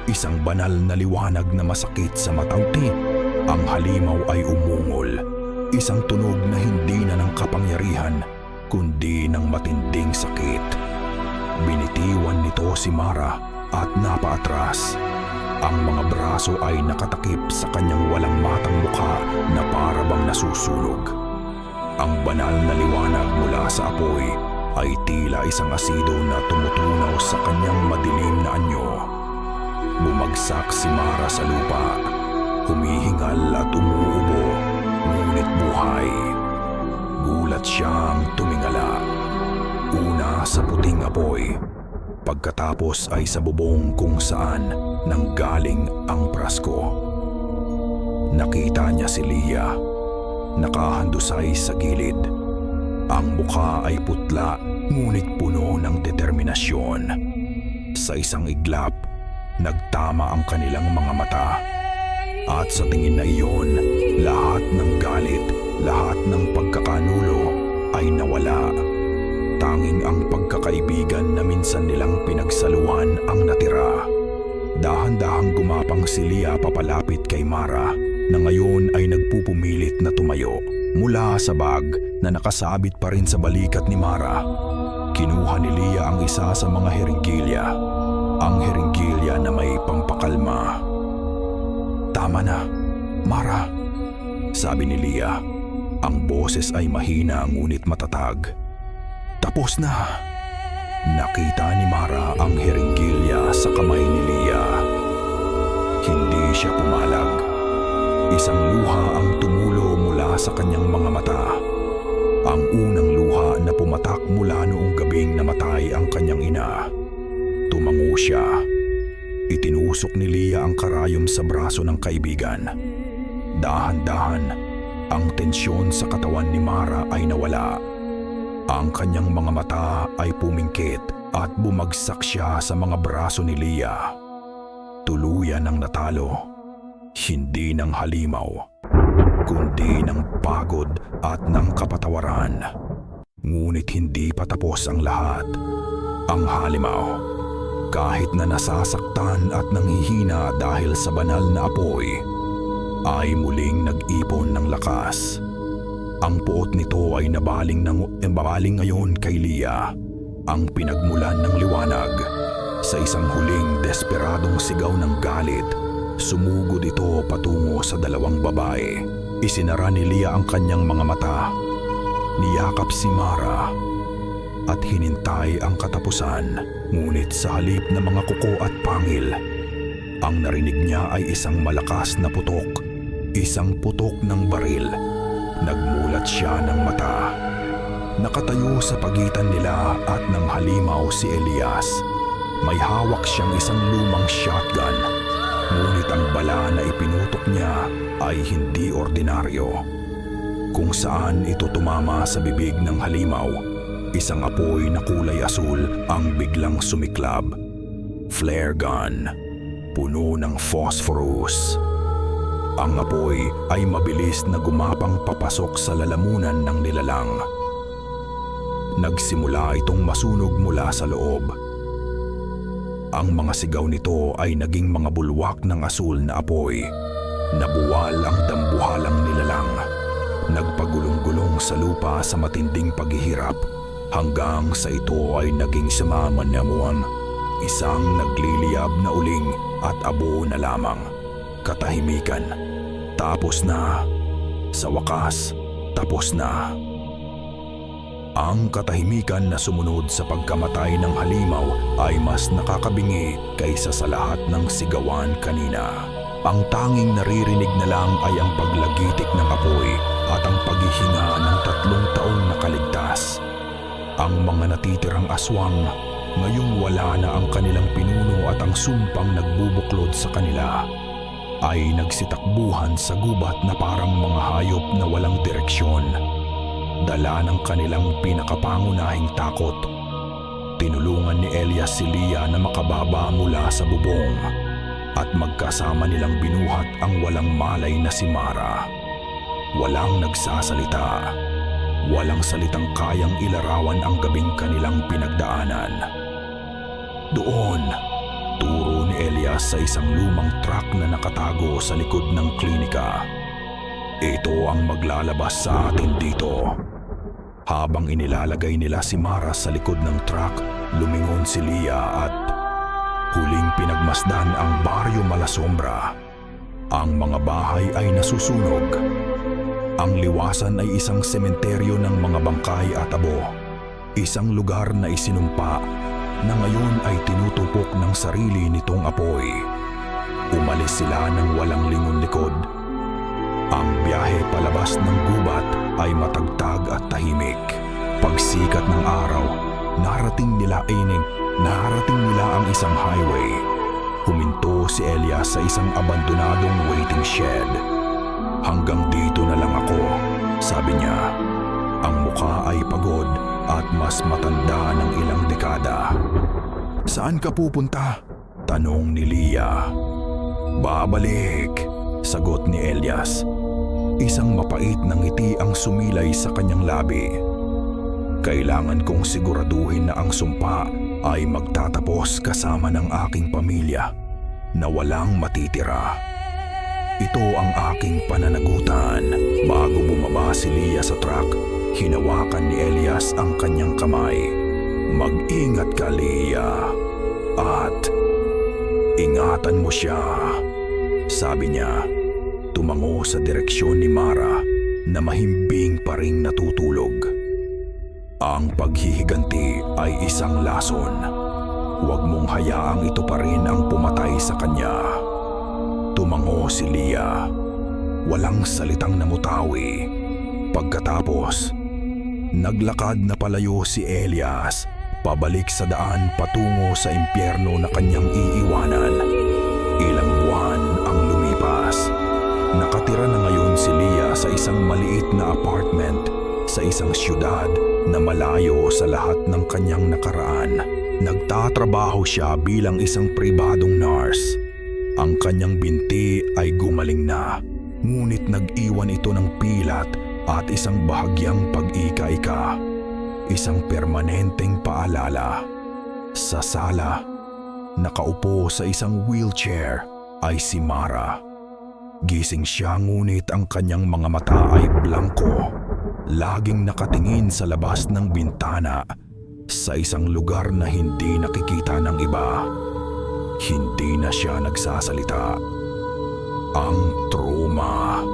Isang banal na liwanag na masakit sa matawti. Ang halimaw ay umungol. Isang tunog na hindi na ng kapangyarihan, kundi ng matinding sakit. Binitiwan nito si Mara at napaatras. Ang mga braso ay nakatakip sa kanyang walang matang mukha na para bang nasusunog. Ang banal na liwanag mula sa apoy ay tila isang asido na tumutunaw sa kanyang madilim na anyo. Bumagsak si Mara sa lupa, humihingal at umuubo, ngunit buhay. Gulat siyang tumingala. Una sa puting apoy, pagkatapos ay sa bubong kung saan nanggaling ang prasko. Nakita niya si Lia, nakahandusay sa gilid. Ang mukha ay putla, ngunit puno ng determinasyon. Sa isang iglap, nagtama ang kanilang mga mata. At sa tingin na iyon, lahat ng galit, lahat ng pagkakanulo ay nawala. Tanging ang pagkakaibigan na minsan nilang pinagsaluhan ang natira. Dahan-dahang gumapang si Lia papalapit kay Mara na ngayon ay nagpupumilit na tumayo. Mula sa bag na nakasabit pa rin sa balikat ni Mara, kinuha ni Lia ang isa sa mga heringgilya. Ang heringgilya na may pampakalma. Tama na, Mara, sabi ni Lia. Ang boses ay mahina ngunit matatag. Tapos na. Nakita ni Mara ang heringgilya sa kamay ni Lia. Hindi siya pumalag. Isang luha ang tumulo mula sa kanyang mga mata. Ang unang luha na pumatak mula noong gabing namatay ang kanyang ina. Tumango siya. Itinusok ni Lia ang karayom sa braso ng kaibigan. Dahan-dahan, ang tensyon sa katawan ni Mara ay nawala. Ang kanyang mga mata ay pumingkit at bumagsak siya sa mga braso ni Lia. Tuluyan ng natalo, hindi ng halimaw, kundi ng pagod at ng kapatawaran. Ngunit hindi pa tapos ang lahat. Ang halimaw, kahit na nasasaktan at nanghihina dahil sa banal na apoy, ay muling nag-ipon ng lakas. Ang puot nito ay nabaling ngayon kay Lia, ang pinagmulan ng liwanag. Sa isang huling desperadong sigaw ng galit, sumugod ito patungo sa dalawang babae. Isinara ni Lia ang kanyang mga mata, niyakap si Mara, at hinintay ang katapusan. Ngunit sa halip na mga kuko at pangil, Ang narinig niya ay isang malakas na putok, isang putok ng baril. Nagmulat siya ng mata. Nakatayo sa pagitan nila at ng halimaw si Elias. May hawak siyang isang lumang shotgun, ngunit ang bala na ipinutok niya ay hindi ordinaryo. Kung saan ito tumama sa bibig ng halimaw, isang apoy na kulay asul ang biglang sumiklab. Flare gun, puno ng phosphorus. Ang apoy ay mabilis na gumapang papasok sa lalamunan ng nilalang. Nagsimula itong masunog mula sa loob. Ang mga sigaw nito ay naging mga bulwak ng asul na apoy. Nabuwal ang dambuhalang nilalang. Nagpagulong-gulong sa lupa sa matinding paghihirap hanggang sa ito ay naging samamanamuan. Isang nagliliyab na uling at abo na lamang. Katahimikan. Tapos na. Sa wakas, tapos na. Ang katahimikan na sumunod sa pagkamatay ng halimaw ay mas nakakabingi kaysa sa lahat ng sigawan kanina. Ang tanging naririnig na lang ay ang paglagitik ng apoy at ang paghihinga ng 3 taong nakaligtas. Ang mga natitirang aswang, ngayong wala na ang kanilang pinuno at ang sumpang nagbubuklod sa kanila, ay nagsitakbuhan sa gubat na parang mga hayop na walang direksyon. Dala ng kanilang pinakapangunahing takot. Tinulungan ni Elias si Leah na makababa mula sa bubong at magkasama nilang binuhat ang walang malay na si Mara. Walang nagsasalita. Walang salitang kayang ilarawan ang gabing kanilang pinagdaanan. Doon, turo ni Elias sa isang lumang truck na nakatago sa likod ng klinika. Ito ang maglalabas sa atin dito. Habang inilalagay nila si Mara sa likod ng truck, lumingon si Leah at huling pinagmasdan ang Baryo Malasombra. Ang mga bahay ay nasusunog. Ang liwasan ay isang sementeryo ng mga bangkay at abo. Isang lugar na isinumpa na ngayon ay tinutupok ng sarili nitong apoy. Umalis sila ng walang lingon likod. Ang biyahe palabas ng gubat ay matagtag at tahimik. Pagsikat ng araw, narating nila ang isang highway. Huminto si Elias sa isang abandonadong waiting shed. Hanggang dito na lang ako, sabi niya. Ang mukha ay pagod at mas matanda ng ilang dekada. Saan ka pupunta? Tanong ni Leah. Babalik, sagot ni Elias. Isang mapait na ngiti ang sumilay sa kanyang labi. Kailangan kong siguraduhin na ang sumpa ay magtatapos kasama ng aking pamilya na walang matitira. Ito ang aking pananagutan. Bago bumaba si Leah sa truck, hinawakan ni Elias ang kanyang kamay. Mag-ingat ka, Leah. At ingatan mo siya, sabi niya. Tumango sa direksyon ni Mara na mahimbing pa ring natutulog. Ang paghihiganti ay isang lason. Huwag mong hayaang ito pa rin ang pumatay sa kanya. Tumango si Leah. Walang salitang namutawi. Pagkatapos, naglakad na palayo si Elias pabalik sa daan patungo sa impyerno na kanyang iiwanan. Ilang buwan ang lumipas. Nakatira na ngayon si Leah sa isang maliit na apartment sa isang siyudad na malayo sa lahat ng kanyang nakaraan. Nagtatrabaho siya bilang isang pribadong nurse. Ang kanyang binti ay gumaling na, ngunit nag-iwan ito ng pilat at isang bahagyang pag-ika-ika. Isang permanenteng paalala. Sa sala, nakaupo sa isang wheelchair ay si Mara. Gising siya ngunit ang kanyang mga mata ay blanko. Laging nakatingin sa labas ng bintana sa isang lugar na hindi nakikita ng iba. Hindi na siya nagsasalita. Ang trauma,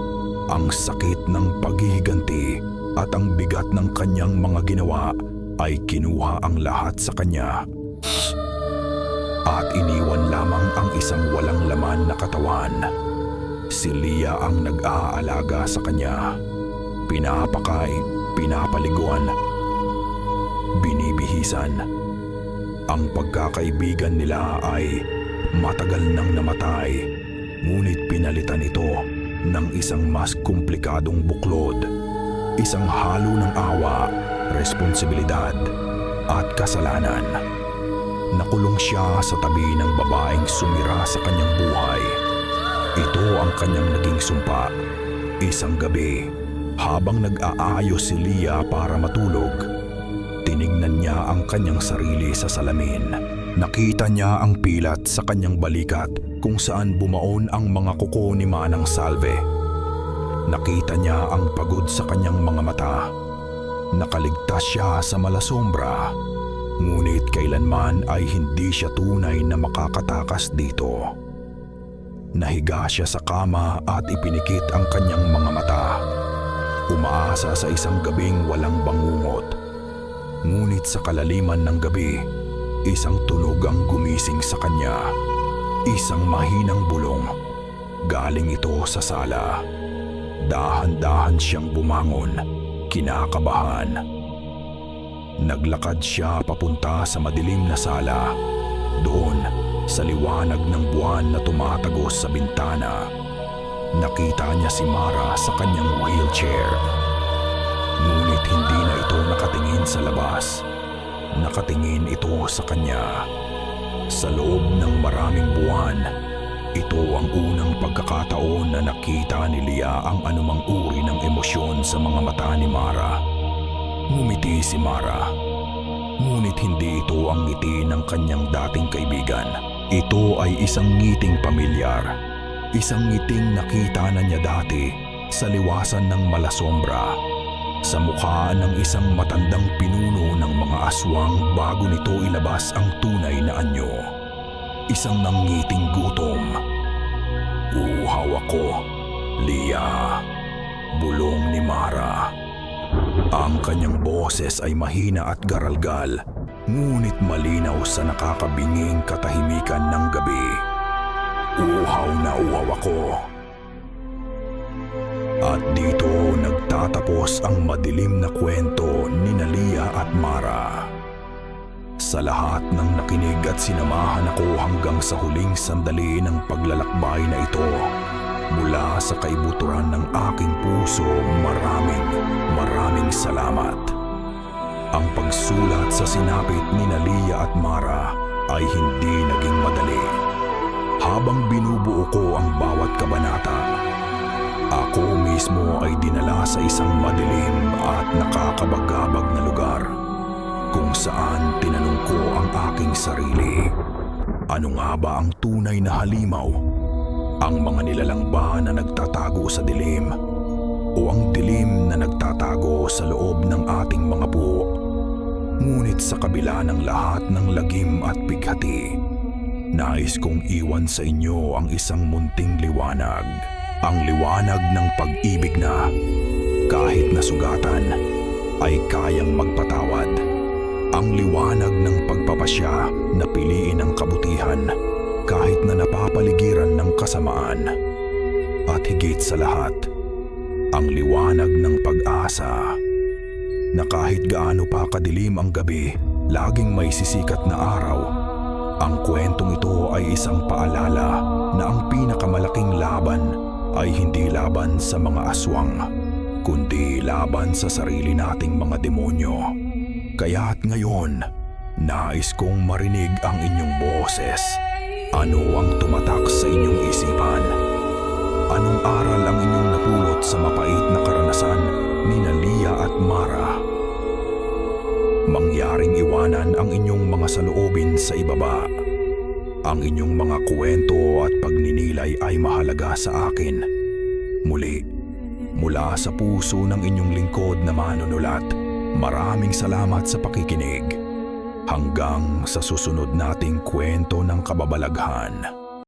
ang sakit ng paghihiganti at ang bigat ng kanyang mga ginawa ay kinuha ang lahat sa kanya. at iniwan lamang ang isang walang laman na katawan. Si Leah ang nag-aalaga sa kanya. Pinapakain, pinapaliguan, binibihisan. Ang pagkakaibigan nila ay matagal nang namatay, ngunit pinalitan ito ng isang mas komplikadong buklod. Isang halo ng awa, responsibilidad, at kasalanan. Nakulong siya sa tabi ng babaeng sumira sa kanyang buhay. Ito ang kanyang naging sumpa. Isang gabi, habang nag-aayos si Leah para matulog, tinignan niya ang kanyang sarili sa salamin. Nakita niya ang pilat sa kanyang balikat kung saan bumaon ang mga kuko ni Manang Salve. Nakita niya ang pagod sa kanyang mga mata. Nakaligtas siya sa malasombra, ngunit kailanman ay hindi siya tunay na makakatakas dito. Nahiga siya sa kama at ipinikit ang kanyang mga mata. Umaasa sa isang gabing walang bangungot. Ngunit sa kalaliman ng gabi, isang tunog ang gumising sa kanya. Isang mahinang bulong. Galing ito sa sala. Dahan-dahan siyang bumangon, kinakabahan. Naglakad siya papunta sa madilim na sala. Doon, sa liwanag ng buwan na tumatagos sa bintana, nakita niya si Mara sa kanyang wheelchair. Ngunit hindi na ito nakatingin sa labas. Nakatingin ito sa kanya. Sa loob ng maraming buwan, ito ang unang pagkakataon na nakita ni Leah ang anumang uri ng emosyon sa mga mata ni Mara. Ngumiti si Mara. Ngunit hindi ito ang ngiti ng kanyang dating kaibigan. Ito ay isang ngiting pamilyar. Isang ngiting nakita na niya dati sa liwasan ng malasombra. Sa mukha ng isang matandang pinuno ng mga aswang bago nito ilabas ang tunay na anyo. Isang nangiting gutom. Uhaw ako, Leah. Bulong ni Mara. Ang kanyang boses ay mahina at garalgal, ngunit malinaw sa nakakabinging katahimikan ng gabi. Uhaw na uhaw ako. At dito nagtatapos ang madilim na kwento ni Leah at Mara. Sa lahat ng nakinig at sinamahan ako hanggang sa huling sandali ng paglalakbay na ito, mula sa kaibuturan ng aking puso, maraming salamat. Ang pagsulat sa sinapit ni Leah at Mara ay hindi naging madali. Habang binubuo ko ang bawat kabanata, ako mismo ay dinala sa isang madilim at nakakabagabag na lugar kung saan tinanong ko ang aking sarili. Ano nga ba ang tunay na halimaw? Ang mga nilalang ba na nagtatago sa dilim? O ang dilim na nagtatago sa loob ng ating mga puo? Ngunit sa kabila ng lahat ng lagim at bighati, nais kong iwan sa inyo ang isang munting liwanag. Ang liwanag ng pag-ibig na, kahit nasugatan, ay kayang magpatawad. Ang liwanag ng pagpapasya na piliin ang kabutihan, kahit na napapaligiran ng kasamaan. At higit sa lahat, ang liwanag ng pag-asa, na kahit gaano pa kadilim ang gabi, laging may sisikat na araw. Ang kwentong ito ay isang paalala na ang pinakamalaking laban ay hindi laban sa mga aswang, kundi laban sa sarili nating mga demonyo. Kaya't ngayon, nais kong marinig ang inyong boses. Ano ang tumatak sa inyong isipan? Anong aral ang inyong napulot sa mapait na karanasan ni Leah at Mara? Mangyaring iwanan ang inyong mga saloobin sa ibaba. Ang inyong mga kwento at pagninilay ay mahalaga sa akin. Muli, mula sa puso ng inyong lingkod na manunulat, maraming salamat sa pakikinig. Hanggang sa susunod nating kwento ng kababalaghan.